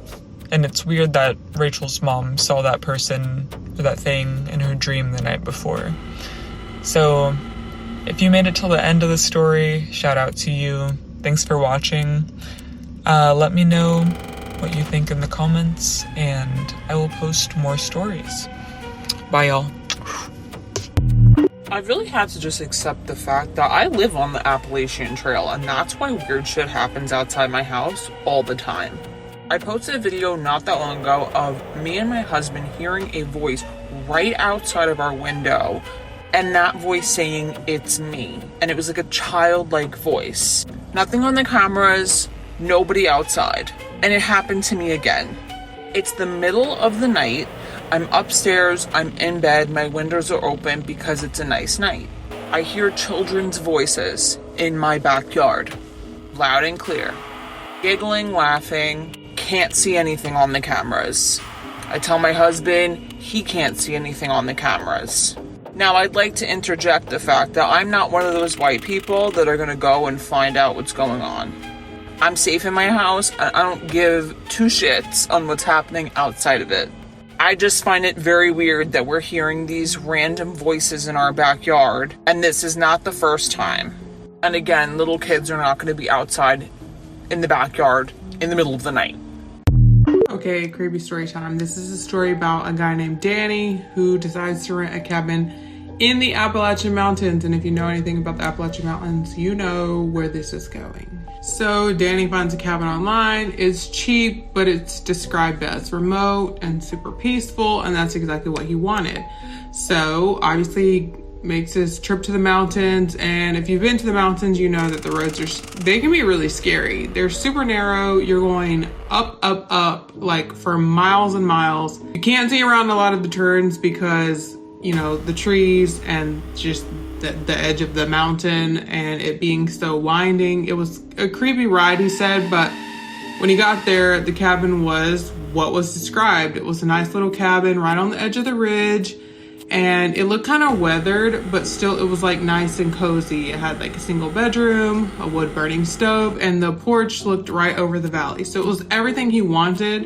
and it's weird that Rachel's mom saw that person, or that thing, in her dream the night before. So, if you made it till the end of the story, shout out to you. Thanks for watching. Let me know what you think in the comments, and I will post more stories. Bye, y'all. I really had to just accept the fact that I live on the Appalachian Trail, and that's why weird shit happens outside my house all the time. I posted a video not that long ago of me and my husband hearing a voice right outside of our window, and that voice saying, "It's me." And it was like a childlike voice. Nothing on the cameras, nobody outside. And it happened to me again. It's the middle of the night. I'm upstairs, I'm in bed, my windows are open because it's a nice night. I hear children's voices in my backyard, loud and clear. Giggling, laughing, can't see anything on the cameras. I tell my husband, he can't see anything on the cameras. Now, I'd like to interject the fact that I'm not one of those white people that are gonna go and find out what's going on. I'm safe in my house, and I don't give 2 shits on what's happening outside of it. I just find it very weird that we're hearing these random voices in our backyard, and this is not the first time. And again, little kids are not going to be outside in the backyard in the middle of the night. Okay, creepy story time. This is a story about a guy named Danny who decides to rent a cabin in the Appalachian Mountains. And if you know anything about the Appalachian Mountains, you know where this is going. So Danny finds a cabin online. It's cheap, but it's described as remote and super peaceful, and that's exactly what he wanted. So obviously makes his trip to the mountains, and if you've been to the mountains, you know that the roads they can be really scary. They're super narrow. You're going up, like for miles and miles. You can't see around a lot of the turns because, you know, the trees and just the edge of the mountain and it being so winding. It was a creepy ride, he said, but when he got there, the cabin was what was described. It was a nice little cabin right on the edge of the ridge, and it looked kind of weathered, but still it was like nice and cozy. It had like a single bedroom, a wood burning stove, and the porch looked right over the valley. So it was everything he wanted,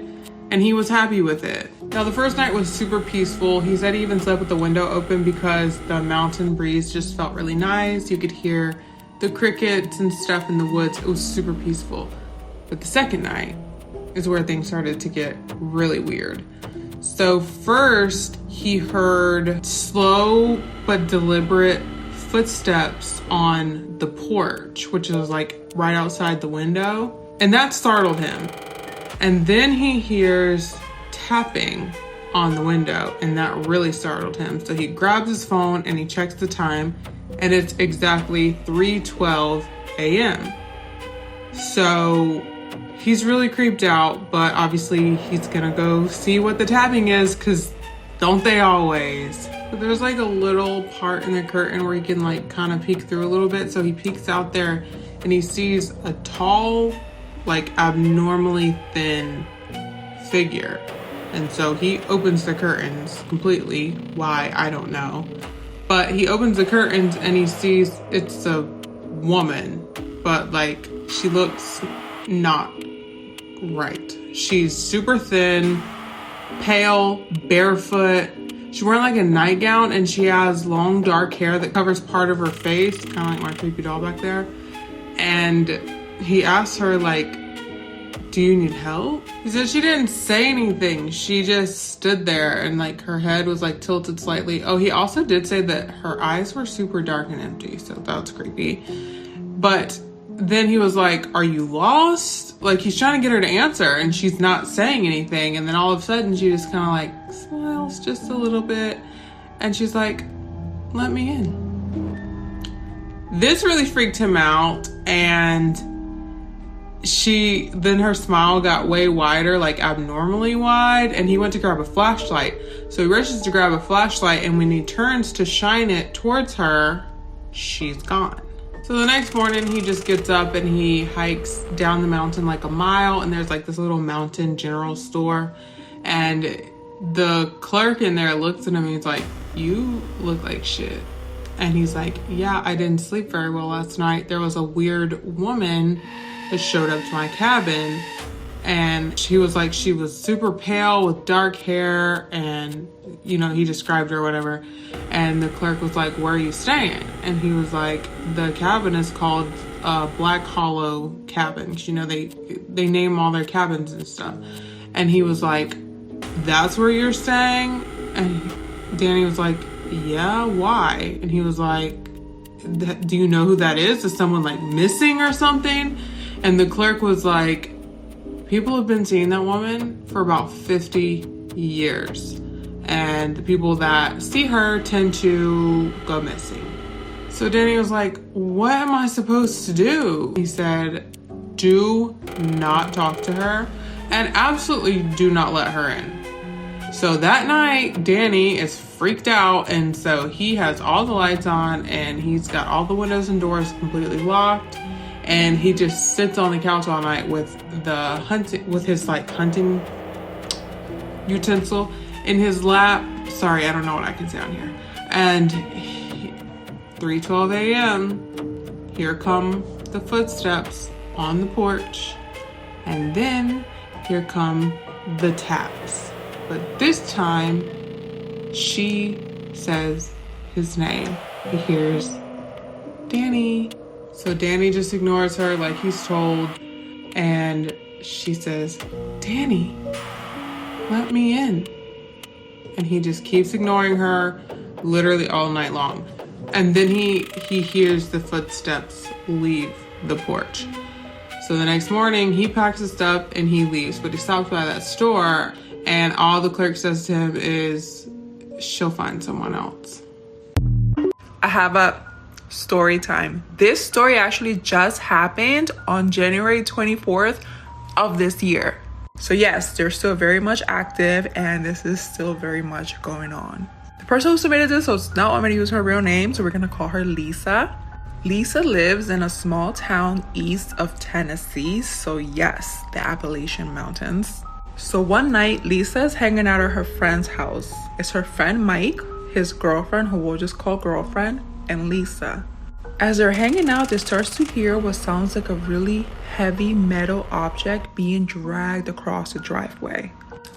and he was happy with it. Now, the first night was super peaceful. He said he even slept with the window open because the mountain breeze just felt really nice. You could hear the crickets and stuff in the woods. It was super peaceful. But the second night is where things started to get really weird. So first, he heard slow but deliberate footsteps on the porch, which is like right outside the window. And that startled him. And then he hears tapping on the window, and that really startled him. So he grabs his phone and he checks the time, and it's exactly 3:12 a.m. So he's really creeped out, but obviously he's gonna go see what the tapping is, because don't they always? But there's like a little part in the curtain where he can like kind of peek through a little bit. So he peeks out there and he sees a tall, like abnormally thin figure. And so he opens the curtains completely. Why, I don't know. But he opens the curtains and he sees it's a woman, but like she looks not right. She's super thin, pale, barefoot. She's wearing like a nightgown, and she has long dark hair that covers part of her face, kind of like my creepy doll back there. And he asks her like, do you need help? He said she didn't say anything. She just stood there and like her head was like tilted slightly. Oh, he also did say that her eyes were super dark and empty. So that's creepy. But then he was like, are you lost? Like he's trying to get her to answer and she's not saying anything. And then all of a sudden she just kind of like smiles just a little bit. And she's like, let me in. This really freaked him out. And then her smile got way wider, like abnormally wide, and he went to grab a flashlight. So he rushes to grab a flashlight, and when he turns to shine it towards her, she's gone. So the next morning he just gets up and he hikes down the mountain like a mile, and there's like this little mountain general store, and the clerk in there looks at him and he's like, you look like shit. And he's like, yeah, I didn't sleep very well last night. There was a weird woman that showed up to my cabin, and she was super pale with dark hair, and you know, he described her or whatever. And the clerk was like, where are you staying? And he was like, the cabin is called Black Hollow Cabin. You know, they name all their cabins and stuff. And he was like, that's where you're staying? And Danny was like, yeah, why? And he was like, do you know who that is? Is someone like missing or something? And the clerk was like, people have been seeing that woman for about 50 years. And the people that see her tend to go missing. So Danny was like, what am I supposed to do? He said, do not talk to her and absolutely do not let her in. So that night, Danny is freaked out, and so he has all the lights on and he's got all the windows and doors completely locked. And he just sits on the couch all night with his like hunting utensil in his lap. Sorry, I don't know what I can say on here. And 3:12 a.m. here come the footsteps on the porch. And then here come the taps. But this time she says his name. He hears, Danny. So Danny just ignores her like he's told, and she says, Danny, let me in. And he just keeps ignoring her literally all night long. And then he hears the footsteps leave the porch. So the next morning he packs his stuff and he leaves, but he stops by that store, and all the clerk says to him is, she'll find someone else. I have a story time. This story actually just happened on January 24th of this year. So yes, they're still very much active, and this is still very much going on. The person who submitted this, so it's not want me to use her real name, so we're gonna call her Lisa. Lisa lives in a small town east of Tennessee, so yes, the Appalachian Mountains. So one night, Lisa is hanging out at her friend's house. It's her friend Mike, his girlfriend, who we'll just call girlfriend, and Lisa. As they're hanging out, they start to hear what sounds like a really heavy metal object being dragged across the driveway.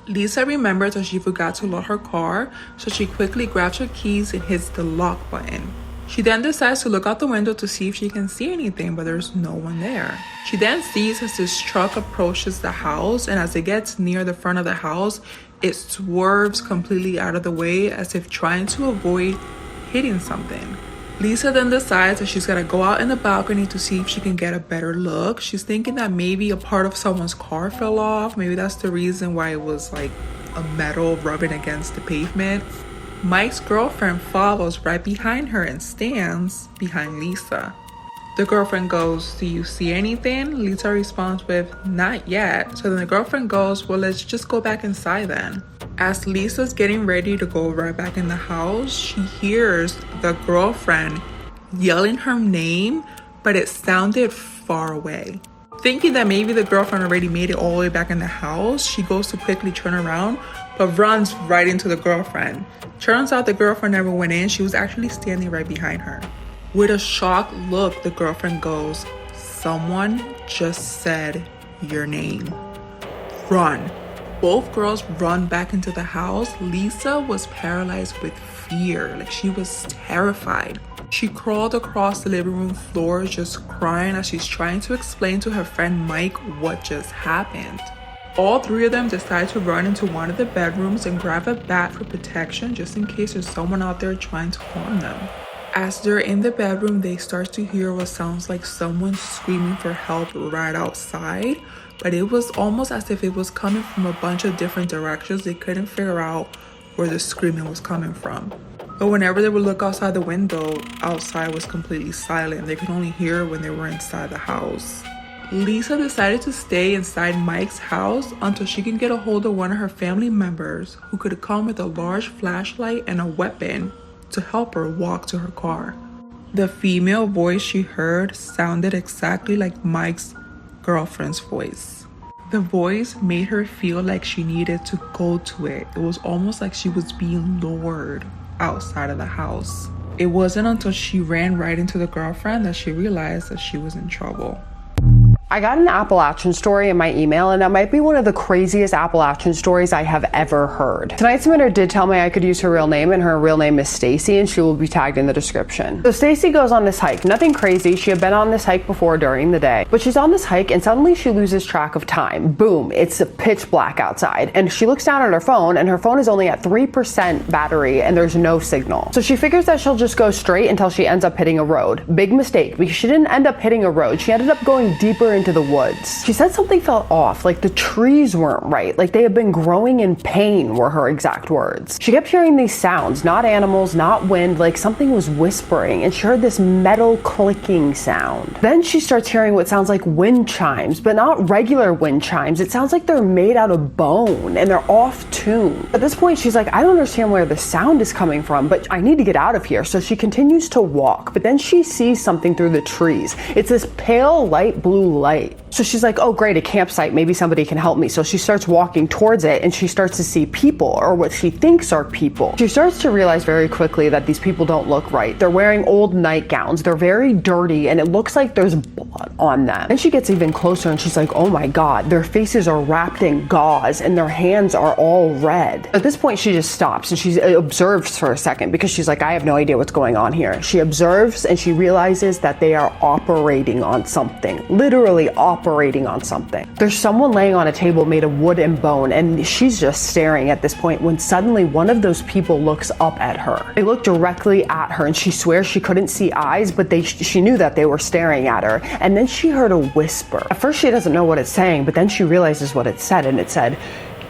Lisa remembers that she forgot to lock her car, so she quickly grabs her keys and hits the lock button. She then decides to look out the window to see if she can see anything, but there's no one there. She then sees as this truck approaches the house, and as it gets near the front of the house, it swerves completely out of the way as if trying to avoid hitting something. Lisa then decides that she's gonna go out in the balcony to see if she can get a better look. She's thinking that maybe a part of someone's car fell off. Maybe that's the reason why it was like a metal rubbing against the pavement. Mike's girlfriend follows right behind her and stands behind Lisa. The girlfriend goes, "Do you see anything?" Lisa responds with, "Not yet." So then the girlfriend goes, "Well, let's just go back inside then." As Lisa's getting ready to go right back in the house, she hears the girlfriend yelling her name, but it sounded far away. Thinking that maybe the girlfriend already made it all the way back in the house, she goes to quickly turn around, but runs right into the girlfriend. Turns out the girlfriend never went in. She was actually standing right behind her. With a shocked look, the girlfriend goes, "Someone just said your name. Run." Both girls run back into the house. Lisa was paralyzed with fear, like she was terrified. She crawled across the living room floor just crying as she's trying to explain to her friend Mike what just happened. All three of them decide to run into one of the bedrooms and grab a bat for protection just in case there's someone out there trying to harm them. As they're in the bedroom, they start to hear what sounds like someone screaming for help right outside, but it was almost as if it was coming from a bunch of different directions. They couldn't figure out where the screaming was coming from. But whenever they would look outside the window, outside was completely silent. They could only hear when they were inside the house. Lisa decided to stay inside Mike's house until she can get a hold of one of her family members who could come with a large flashlight and a weapon to help her walk to her car. The female voice she heard sounded exactly like Mike's girlfriend's voice. The voice made her feel like she needed to go to it. It was almost like she was being lured outside of the house. It wasn't until she ran right into the girlfriend that she realized that she was in trouble. I got an Appalachian story in my email, and that might be one of the craziest Appalachian stories I have ever heard. Tonight's submitter did tell me I could use her real name, and her real name is Stacy, and she will be tagged in the description. So Stacy goes on this hike. Nothing crazy. She had been on this hike before during the day, but she's on this hike and suddenly she loses track of time. Boom, it's pitch black outside, and she looks down at her phone, and her phone is only at 3% battery and there's no signal. So she figures that she'll just go straight until she ends up hitting a road. Big mistake, because she didn't end up hitting a road. She ended up going deeper into the woods. She said something felt off, like the trees weren't right, like they had been growing in pain, were her exact words. She kept hearing these sounds, not animals, not wind, like something was whispering, and she heard this metal clicking sound. Then she starts hearing what sounds like wind chimes, but not regular wind chimes. It sounds like they're made out of bone and they're off tune. At this point, she's like, I don't understand where the sound is coming from, but I need to get out of here. So she continues to walk, but then she sees something through the trees. It's this pale light blue light. So she's like, oh great, a campsite, maybe somebody can help me. So she starts walking towards it and she starts to see people, or what she thinks are people. She starts to realize very quickly that these people don't look right. They're wearing old nightgowns, they're very dirty, and it looks like there's blood on them. Then she gets even closer and she's like, oh my God, their faces are wrapped in gauze and their hands are all red. At this point, she just stops and she observes for a second because she's like, I have no idea what's going on here. She observes and she realizes that they are operating on something, literally operating on something. There's someone laying on a table made of wood and bone, and she's just staring at this point when suddenly one of those people looks up at her. They look directly at her and she swears she couldn't see eyes, but she knew that they were staring at her. And then she heard a whisper. At first she doesn't know what it's saying, but then she realizes what it said, and it said,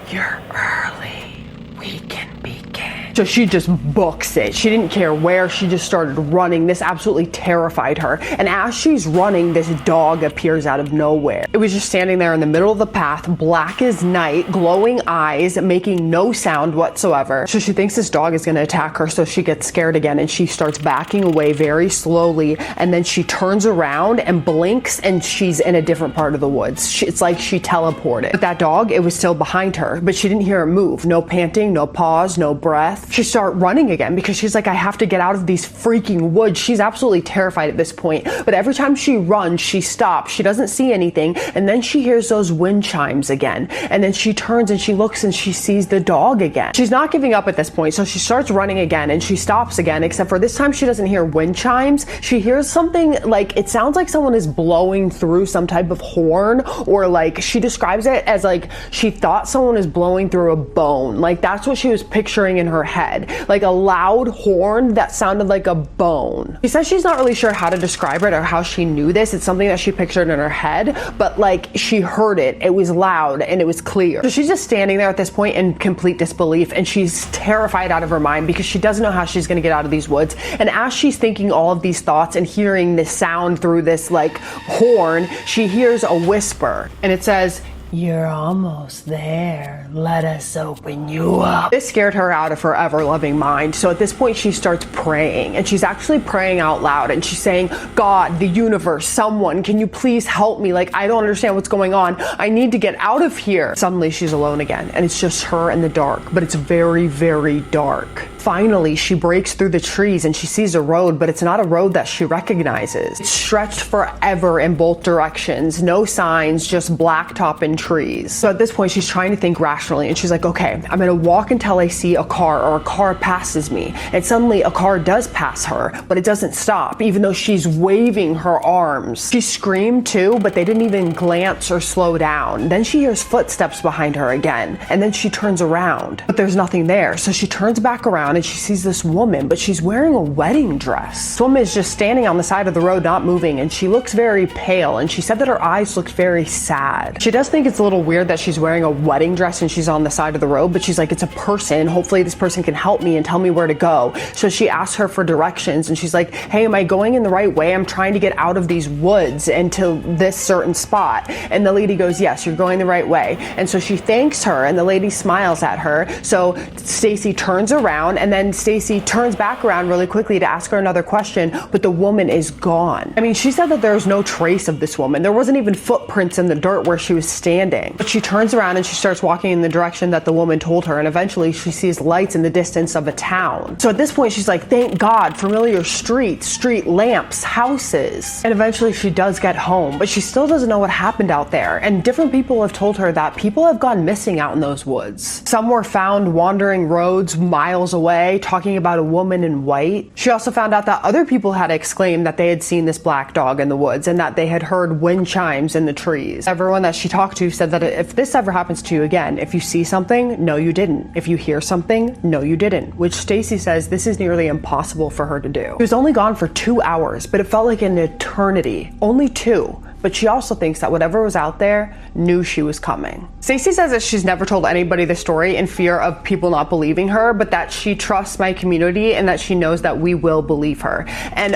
"You're early. We can begin." So she just books it. She didn't care where, she just started running. This absolutely terrified her. And as she's running, this dog appears out of nowhere. It was just standing there in the middle of the path, black as night, glowing eyes, making no sound whatsoever. So she thinks this dog is gonna attack her, so she gets scared again and she starts backing away very slowly, and then she turns around and blinks and she's in a different part of the woods. It's like she teleported. But that dog, it was still behind her, but she didn't hear it move. No panting, no pause, no breath. breath, she starts running again because she's like, I have to get out of these freaking woods. She's absolutely terrified at this point. But every time she runs, she stops. She doesn't see anything. And then she hears those wind chimes again. And then she turns and she looks and she sees the dog again. She's not giving up at this point. So she starts running again and she stops again, except for this time she doesn't hear wind chimes. She hears something like, it sounds like someone is blowing through some type of horn, or like she describes it as like she thought someone is blowing through a bone. Like that's what she was picturing in her head, like a loud horn that sounded like a bone. She says she's not really sure how to describe it or how she knew this. It's something that she pictured in her head, but like she heard it. It was loud and it was clear. So she's just standing there at this point in complete disbelief, and she's terrified out of her mind because she doesn't know how she's going to get out of these woods. And as she's thinking all of these thoughts and hearing this sound through this like horn, she hears a whisper, and it says, "You're almost there. Let us open you up." This scared her out of her ever-loving mind. So at this point, she starts praying, and she's actually praying out loud, and she's saying, God, the universe, someone, can you please help me? Like, I don't understand what's going on. I need to get out of here. Suddenly, she's alone again, and it's just her in the dark, but it's very, very dark. Finally, she breaks through the trees and she sees a road, but it's not a road that she recognizes. It's stretched forever in both directions. No signs, just blacktop and trees. So at this point, she's trying to think rationally, and she's like, okay, I'm gonna walk until I see a car or a car passes me. And suddenly a car does pass her, but it doesn't stop, even though she's waving her arms. She screamed too, but they didn't even glance or slow down. Then she hears footsteps behind her again, and then she turns around, but there's nothing there. So she turns back around and she sees this woman, but she's wearing a wedding dress. This woman is just standing on the side of the road, not moving, and she looks very pale, and she said that her eyes looked very sad. She does think it's a little weird that she's wearing a wedding dress and she's on the side of the road, but she's like, it's a person. Hopefully this person can help me and tell me where to go. So she asks her for directions, and she's like, hey, am I going in the right way? I'm trying to get out of these woods and to this certain spot. And the lady goes, yes, you're going the right way. And so she thanks her, and the lady smiles at her. So Stacy turns around, and then Stacy turns back around really quickly to ask her another question, but the woman is gone. I mean, she said that there's no trace of this woman. There wasn't even footprints in the dirt where she was standing. But she turns around and she starts walking in the direction that the woman told her, and eventually she sees lights in the distance of a town. So at this point, she's like, thank God, familiar streets, street lamps, houses. And eventually she does get home, but she still doesn't know what happened out there. And different people have told her that people have gone missing out in those woods. Some were found wandering roads miles away, talking about a woman in white. She also found out that other people had exclaimed that they had seen this black dog in the woods and that they had heard wind chimes in the trees. Everyone that she talked to said that if this ever happens to you again, if you see something, no, you didn't. If you hear something, no, you didn't. Which Stacy says this is nearly impossible for her to do. She was only gone for 2 hours, but it felt like an eternity. Only 2. But she also thinks that whatever was out there knew she was coming. Stacy says that she's never told anybody the story in fear of people not believing her, but that she trusts my community and that she knows that we will believe her. And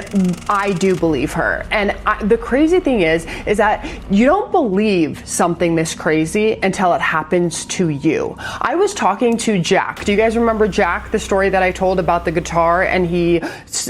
I do believe her. And the crazy thing is that you don't believe something this crazy until it happens to you. I was talking to Jack. Do you guys remember Jack, the story that I told about the guitar and he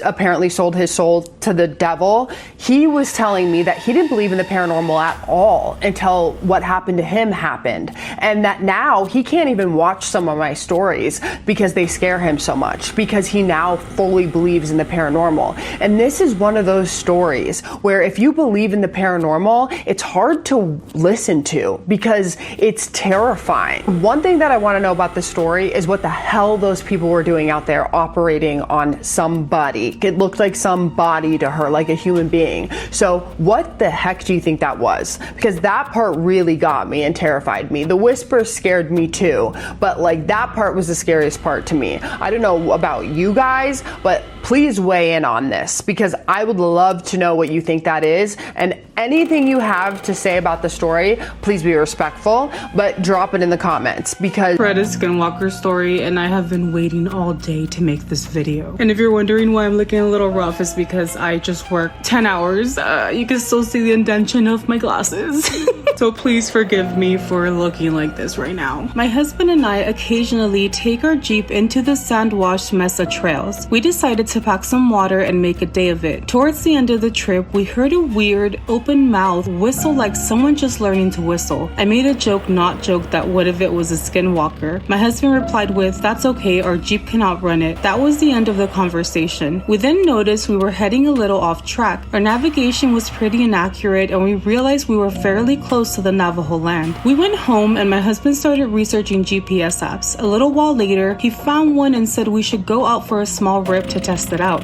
apparently sold his soul to the devil? He was telling me that he didn't believe in the paranormal at all until what happened to him happened, and that now he can't even watch some of my stories because they scare him so much, because he now fully believes in the paranormal. And this is one of those stories where if you believe in the paranormal, it's hard to listen to because it's terrifying. One thing that I want to know about this story is what the hell those people were doing out there operating on somebody. It looked like some body to her, like a human being. So what the heck do you think that was? Because that part really got me and terrified me. The whisper scared me too, but like that part was the scariest part to me. I don't know about you guys, but please weigh in on this because I would love to know what you think that is. And anything you have to say about the story, please be respectful, but drop it in the comments because read a skinwalker story and I have been waiting all day to make this video. And if you're wondering why I'm looking a little rough, it's because I just worked 10 hours. You can still see the indentation of my glasses. So please forgive me for looking like this right now. My husband and I occasionally take our Jeep into the sand-washed Mesa trails. We decided to to pack some water and make a day of it. Towards the end of the trip, we heard a weird, open mouth whistle like someone just learning to whistle. I made a joke, not joke, that what if it was a skinwalker? My husband replied with, "That's okay, our Jeep can outrun it." That was the end of the conversation. We then noticed we were heading a little off track. Our navigation was pretty inaccurate and we realized we were fairly close to the Navajo land. We went home and my husband started researching GPS apps. A little while later, he found one and said we should go out for a small rip to test it out.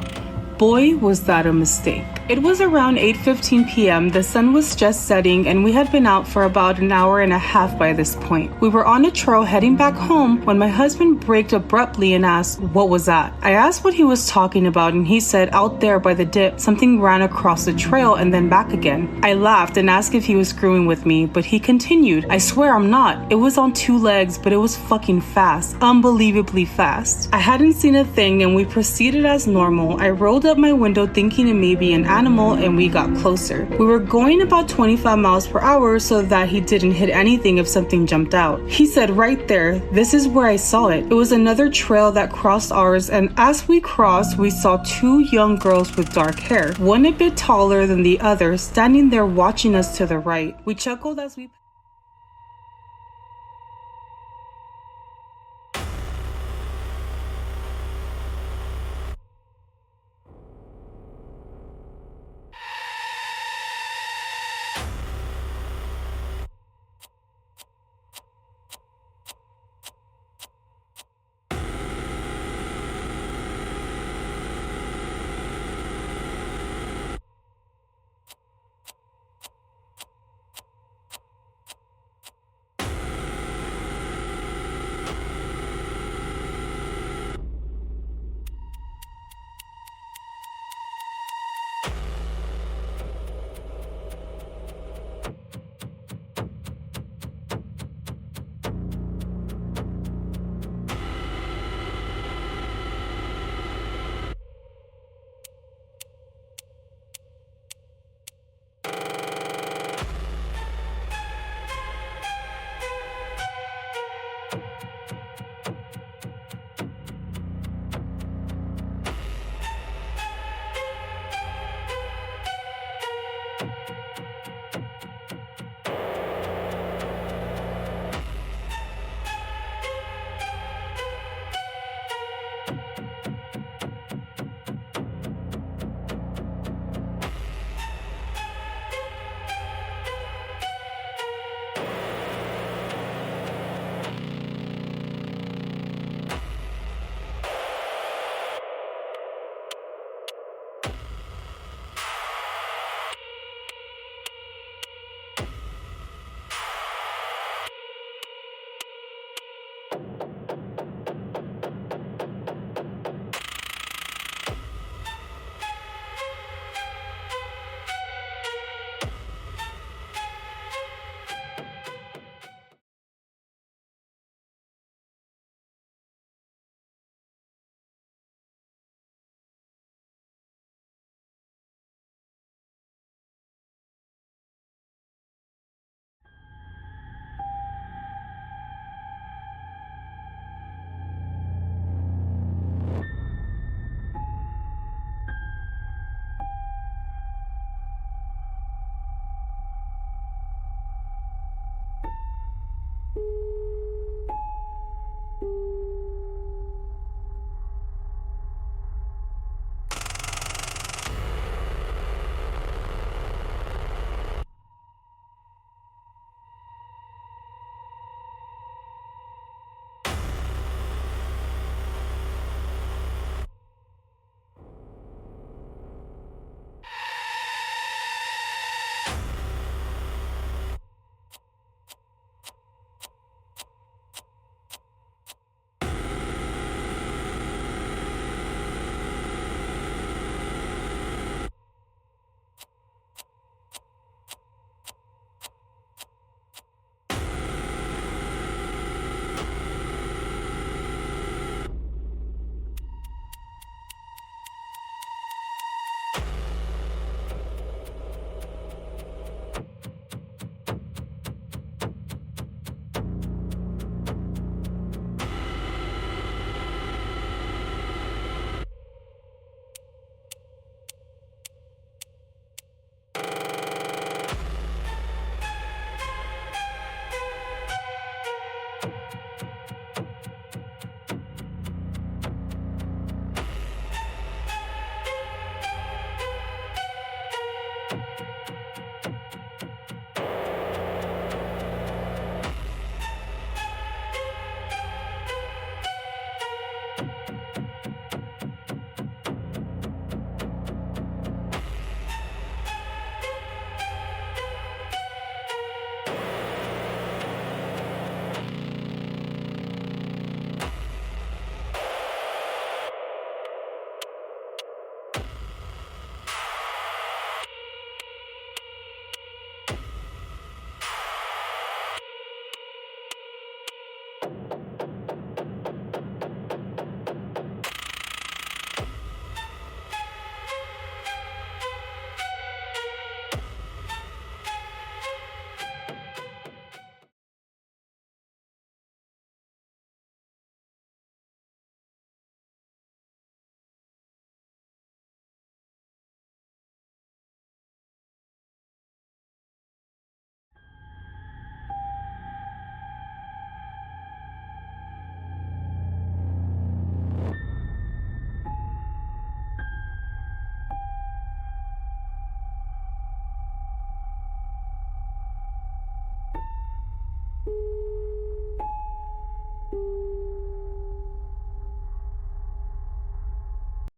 Boy, was that a mistake. It was around 8:15 p.m. The sun was just setting and we had been out for about an hour and a half by this point. We were on a trail heading back home when my husband braked abruptly and asked, "What was that?" I asked what he was talking about and he said, "Out there by the dip, something ran across the trail and then back again." I laughed and asked if he was screwing with me, but he continued, "I swear I'm not. It was on 2 legs, but it was fucking fast. Unbelievably fast." I hadn't seen a thing and we proceeded as normal. I rolled up my window thinking it may be an animal and we got closer. We were going about 25 miles per hour so that he didn't hit anything if something jumped out. He said, "Right there, this is where I saw it." It was another trail that crossed ours, and as we crossed, we saw 2 young girls with dark hair, one a bit taller than the other, standing there watching us to the right. We chuckled as we